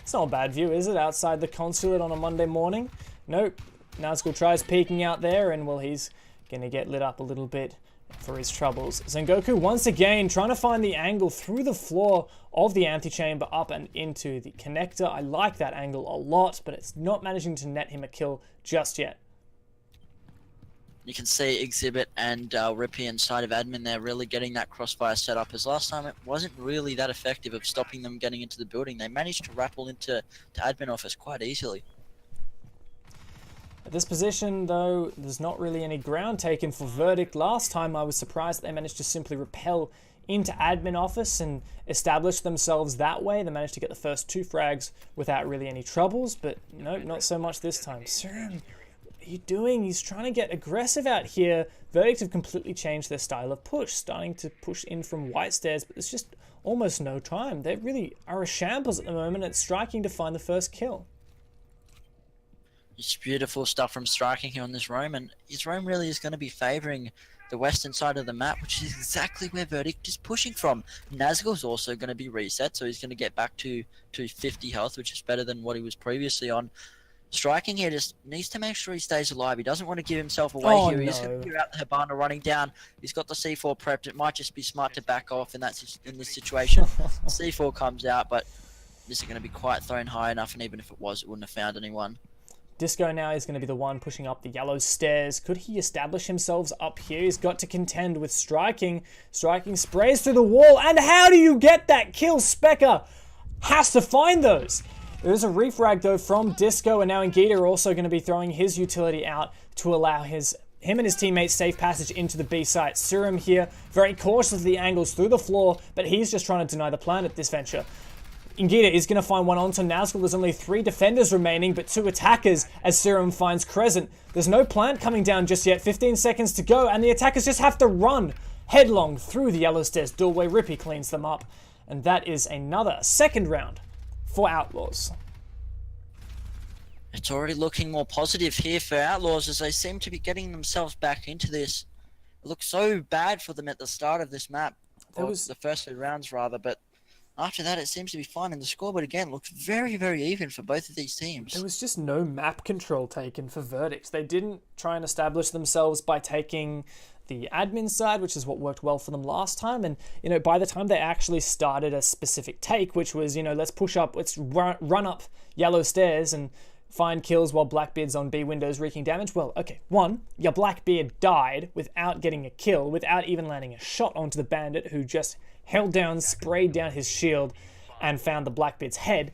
It's not a bad view, is it? Outside the Consulate on a Monday morning? Nope. Nazgul tries peeking out there, and, well, he's going to get lit up a little bit for his troubles. Sengoku once again trying to find the angle through the floor of the antechamber up and into the connector. I like that angle a lot, but it's not managing to net him a kill just yet. You can see Exhibit and Rippy inside of admin there really getting that crossfire set up, as last time it wasn't really that effective of stopping them getting into the building. They managed to rappel into admin office quite easily. At this position, though, there's not really any ground taken for Verdict. Last time I was surprised that they managed to simply rappel into admin office and establish themselves that way. They managed to get the first 2 frags without really any troubles, but no, not so much this time. Serum, what are you doing? He's trying to get aggressive out here. Verdict have completely changed their style of push, starting to push in from white stairs, but there's just almost no time. They really are a shambles at the moment. It's striking to find the first kill. It's beautiful stuff from striking here on this roam, and his roam really is going to be favouring the western side of the map, which is exactly where Verdict is pushing from. Nazgul's also going to be reset, so he's going to get back to 50 health, which is better than what he was previously on. Striking here just needs to make sure he stays alive. He doesn't want to give himself away here. He's going to hear out the Hibana running down. He's got the C4 prepped. It might just be smart to back off in this situation. C4 comes out, but this is going to be quite thrown high enough, and even if it was, it wouldn't have found anyone. Disco now is going to be the one pushing up the yellow stairs. Could he establish himself up here? He's got to contend with Striking. Striking sprays through the wall. And how do you get that kill? Specker has to find those. There's a refrag, though, from Disco. And now Ngita are also going to be throwing his utility out to allow him and his teammates safe passage into the B site. Serum here, very cautious of the angles through the floor, but he's just trying to deny the plan at this venture. Ngita is going to find one onto Nazgul. There's only 3 defenders remaining, but 2 attackers as Serum finds Crescent. There's no plant coming down just yet. 15 seconds to go, and the attackers just have to run headlong through the yellow stairs doorway. Rippy cleans them up, and that is another second round for Outlaws. It's already looking more positive here for Outlaws, as they seem to be getting themselves back into this. It looked so bad for them at the start of this map. The first 2 rounds, rather, but after that, it seems to be fine, and the scoreboard again looks very, very even for both of these teams. There was just no map control taken for Verdict. They didn't try and establish themselves by taking the admin side, which is what worked well for them last time. And, by the time they actually started a specific take, which was, let's push up, let's run up yellow stairs and find kills while Blackbeard's on B windows wreaking damage. Well, okay, 1, your Blackbeard died without getting a kill, without even landing a shot onto the bandit who just held down, sprayed down his shield, and found the Blackbeard's head.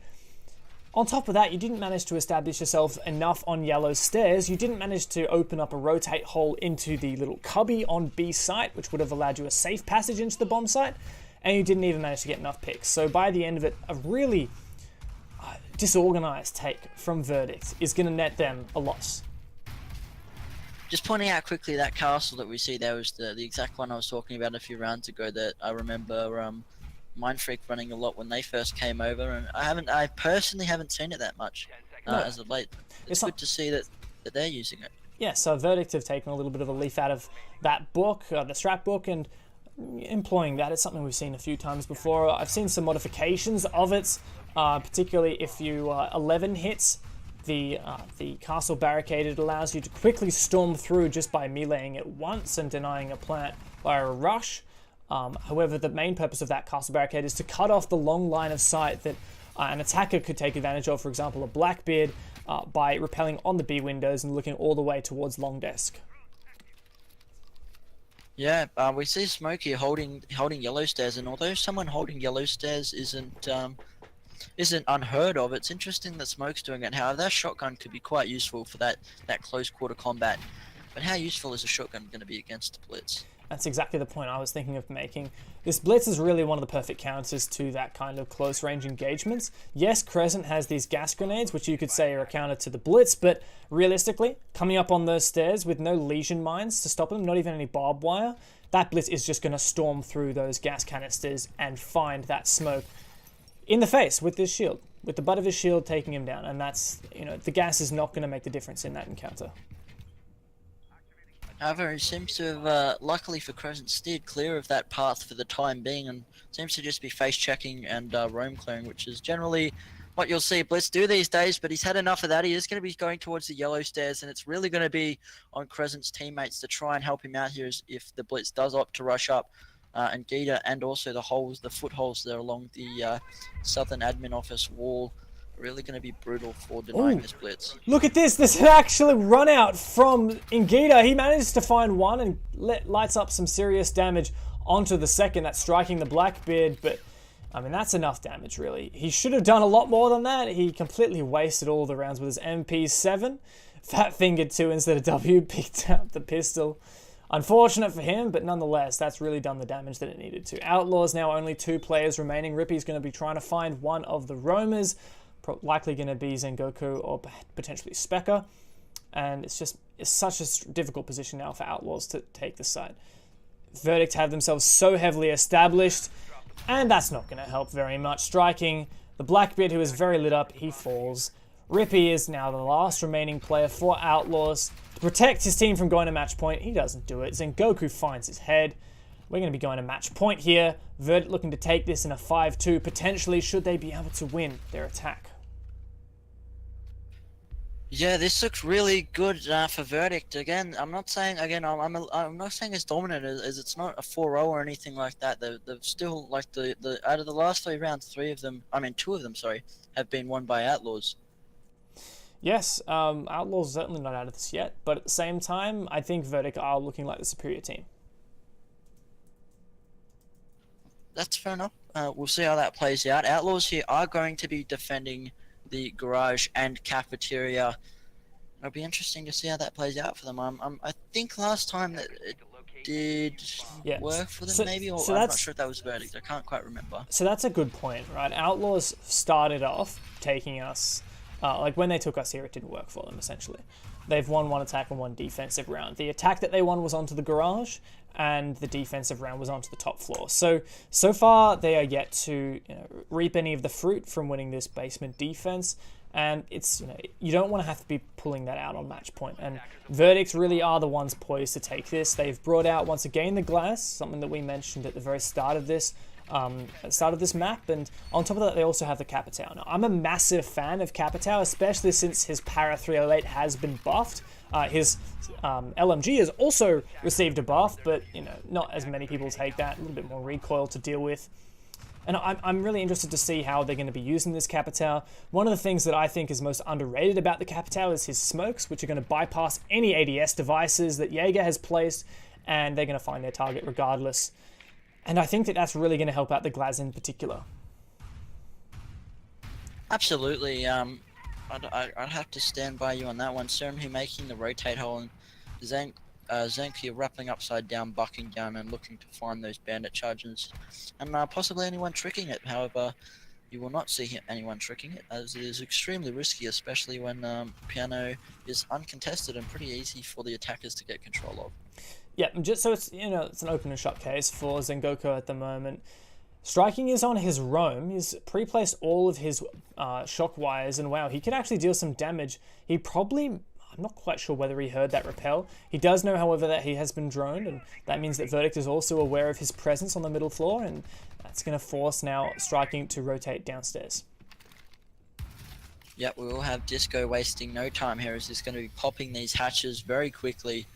On top of that, you didn't manage to establish yourself enough on yellow stairs. You didn't manage to open up a rotate hole into the little cubby on B site, which would have allowed you a safe passage into the bomb site, and you didn't even manage to get enough picks. So by the end of it, a really disorganized take from Verdict is going to net them a loss. Just pointing out quickly, that castle that we see there was the exact one I was talking about a few rounds ago that I remember Mindfreak running a lot when they first came over, and I personally haven't seen it that much as of late. It's good to see that they're using it. Yeah, so Verdict have taken a little bit of a leaf out of that book, the strat book, and employing that. It's something we've seen a few times before. I've seen some modifications of it, particularly if you 11 hits the castle barricade. It allows you to quickly storm through just by meleeing it once and denying a plant by a rush. However, the main purpose of that castle barricade is to cut off the long line of sight that an attacker could take advantage of, for example, a Blackbeard, by rappelling on the B windows and looking all the way towards long desk. Yeah, we see Smoke here holding yellow stairs, and although someone holding yellow stairs isn't unheard of, it's interesting that Smoke's doing it. However, that shotgun could be quite useful for that close quarter combat. But how useful is a shotgun going to be against the Blitz? That's exactly the point I was thinking of making. This Blitz is really one of the perfect counters to that kind of close range engagements. Yes, Crescent has these gas grenades, which you could say are a counter to the Blitz, but realistically, coming up on those stairs with no lesion mines to stop them, not even any barbed wire, that Blitz is just going to storm through those gas canisters and find that Smoke in the face with his shield, with the butt of his shield taking him down. And that's, the gas is not going to make the difference in that encounter. However, he seems to have, luckily for Crescent, steered clear of that path for the time being, and seems to just be face checking and roam clearing, which is generally what you'll see Blitz do these days, but he's had enough of that. He is going to be going towards the yellow stairs, and it's really going to be on Crescent's teammates to try and help him out here if the Blitz does opt to rush up. And Gita and also the footholes there along the southern admin office wall are really going to be brutal for denying this Blitz. Look at this. This actually run out from Ingita. He manages to find one and lights up some serious damage onto the second. That's striking the Blackbeard, but I mean, that's enough damage, really. He should have done a lot more than that. He completely wasted all the rounds with his MP7. Fat fingered 2 instead of W, picked up the pistol. Unfortunate for him, but nonetheless, that's really done the damage that it needed to. Outlaws now only 2 players remaining. Rippy's going to be trying to find one of the roamers, likely going to be Zengoku or potentially Specker. And it's such a difficult position now for Outlaws to take the side. Verdict have themselves so heavily established, and that's not going to help very much. Striking the Blackbeard, who is very lit up, he falls. Rippy is now the last remaining player for Outlaws to protect his team from going to match point. He doesn't do it. Zengoku finds his head. We're going to be going to match point here. Verdict looking to take this in a 5-2, potentially, should they be able to win their attack. Yeah, this looks really good for Verdict. Again, I'm not saying as dominant as it's not a 4-0 or anything like that. They've still, like, the out of the last 3 rounds, 2 of them, have been won by Outlaws. Yes, Outlaws are certainly not out of this yet, but at the same time, I think Verdict are looking like the superior team. That's fair enough. We'll see how that plays out. Outlaws here are going to be defending the garage and cafeteria. It'll be interesting to see how that plays out for them. I think last time that it did work for them, I'm not sure if that was Verdict. I can't quite remember. So that's a good point, right? Outlaws started off taking us, like when they took us here, it didn't work for them, essentially. They've won 1 attack and 1 defensive round. The attack that they won was onto the garage, and the defensive round was onto the top floor. So far, they are yet to reap any of the fruit from winning this basement defense. And it's, you don't want to have to be pulling that out on match point. And Verdicts really are the ones poised to take this. They've brought out, once again, the glass, something that we mentioned at the very start of this map, and on top of that they also have the Capitao. Now, I'm a massive fan of Capitao, especially since his Para 308 has been buffed. His LMG has also received a buff, but not as many people take that, a little bit more recoil to deal with. And I'm really interested to see how they're going to be using this Capitao. One of the things that I think is most underrated about the Capitao is his smokes, which are going to bypass any ADS devices that Jaeger has placed, and they're going to find their target regardless. And I think that that's really going to help out the Glaz in particular. Absolutely. I'd have to stand by you on that one. Certainly making the rotate hole, and Zank here rappelling upside down, bucking down, and looking to find those bandit charges. And possibly anyone tricking it. However, you will not see anyone tricking it, as it is extremely risky, especially when Piano is uncontested and pretty easy for the attackers to get control of. Yeah, just so it's it's an open and shut case for Zengoku at the moment. Striking is on his roam. He's pre-placed all of his shock wires, and wow, he can actually deal some damage. He probably, I'm not quite sure whether he heard that rappel. He does know, however, that he has been droned, and that means that Verdict is also aware of his presence on the middle floor, and that's going to force now Striking to rotate downstairs. Yep, we will have Disco wasting no time here, as he's going to be popping these hatches very quickly.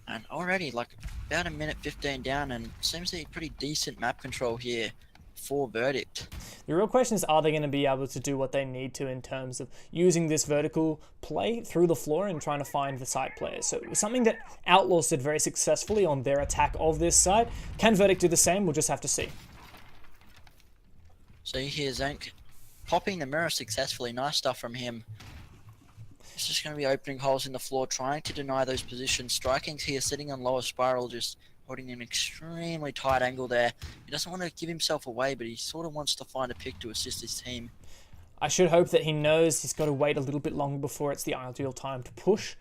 And already, like, about 1:15 down, and seems to be pretty decent map control here for Verdict. The real question is, are they going to be able to do what they need to in terms of using this vertical play through the floor and trying to find the site players? So it was something that Outlaws did very successfully on their attack of this side. Can Verdict do the same? We'll just have to see. So you hear Zank popping the mirror successfully. Nice stuff from him. He's just going to be opening holes in the floor, trying to deny those positions. Striking's here, sitting on lower spiral, just holding an extremely tight angle there. He doesn't want to give himself away, but he sort of wants to find a pick to assist his team. I should hope that he knows he's got to wait a little bit longer before it's the ideal time to push.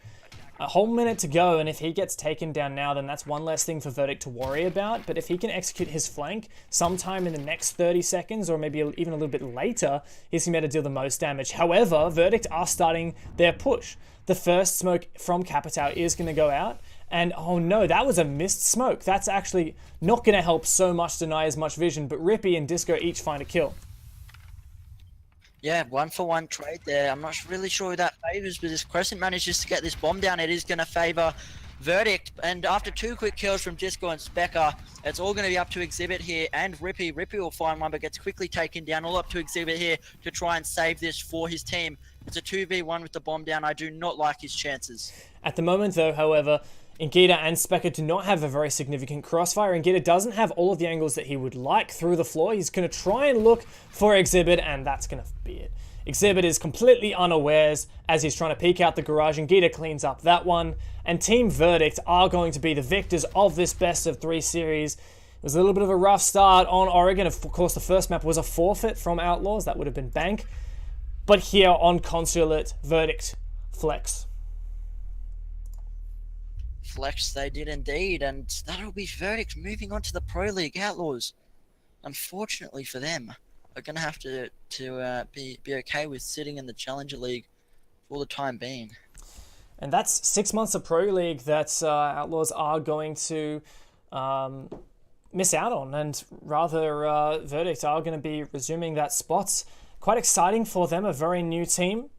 A whole minute to go, and if he gets taken down now, then that's one less thing for Verdict to worry about. But if he can execute his flank sometime in the next 30 seconds, or maybe even a little bit later, he's going to be able to deal the most damage. However, Verdict are starting their push. The first smoke from Capitao is going to go out, and oh no, that was a missed smoke. That's actually not going to help so much deny as much vision, but Rippy and Disco each find a kill. Yeah, 1-for-1 trade there. I'm not really sure who that favours, but this Crescent manages to get this bomb down. It is going to favour Verdict. And after 2 quick kills from Disco and Specker, it's all going to be up to Exhibit here and Rippy. Rippy will find one, but gets quickly taken down. All up to Exhibit here to try and save this for his team. It's a 2v1 with the bomb down. I do not like his chances. At the moment, though, however, Ingita and Specker do not have a very significant crossfire. Ingita doesn't have all of the angles that he would like through the floor. He's going to try and look for Exhibit, and that's going to be it. Exhibit is completely unawares as he's trying to peek out the garage. Ingita cleans up that one, and Team Verdict are going to be the victors of this best-of-3 series. It was a little bit of a rough start on Oregon. Of course, the first map was a forfeit from Outlaws. That would have been Bank. But here on Consulate, Verdict flex. Flex they did indeed, and that'll be Verdict moving on to the Pro League. Outlaws, unfortunately for them, are going to have to be okay with sitting in the Challenger League for the time being. And that's 6 months of Pro League that Outlaws are going to miss out on, and rather Verdict are going to be resuming that spot. Quite exciting for them, a very new team.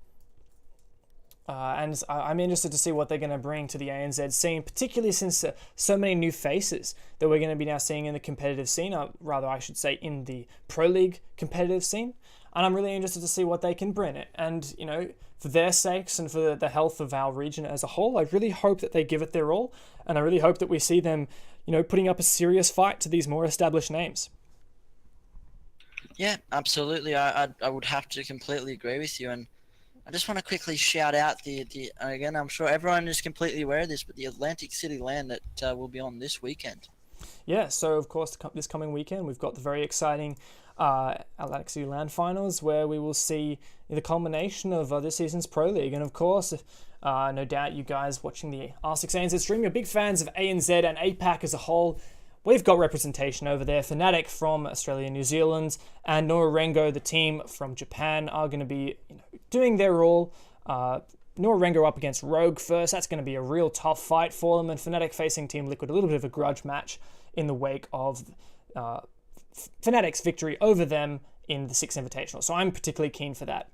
And I'm interested to see what they're going to bring to the ANZ scene, particularly since so many new faces that we're going to be now seeing in the competitive scene, rather I should say in the Pro League competitive scene. And I'm really interested to see what they can bring it. And, you know, for their sakes and for the health of our region as a whole, I really hope that they give it their all. And I really hope that we see them, you know, putting up a serious fight to these more established names. Yeah, absolutely. I would have to completely agree with you. And I just want to quickly shout out the again, I'm sure everyone is completely aware of this, but the Atlantic City LAN that will be on this weekend. Yeah, so of course this coming weekend we've got the very exciting Atlantic City LAN finals where we will see the culmination of this season's Pro League. And of course, no doubt you guys watching the R6 ANZ stream, you're big fans of ANZ and APAC as a whole. We've got representation over there. Fnatic from Australia and New Zealand and Norengo, the team from Japan, are going to be doing their all. Norengo up against Rogue first. That's going to be a real tough fight for them. And Fnatic facing Team Liquid, a little bit of a grudge match in the wake of Fnatic's victory over them in the Six Invitational. So I'm particularly keen for that.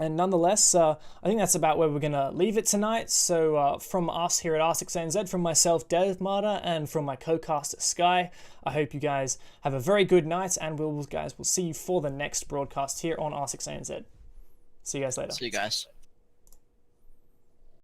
And nonetheless, I think that's about where we're going to leave it tonight. So from us here at R6ANZ, from myself, Dave Marta, and from my co-caster, Sky, I hope you guys have a very good night, and we'll see you for the next broadcast here on R6ANZ. See you guys later. See you guys.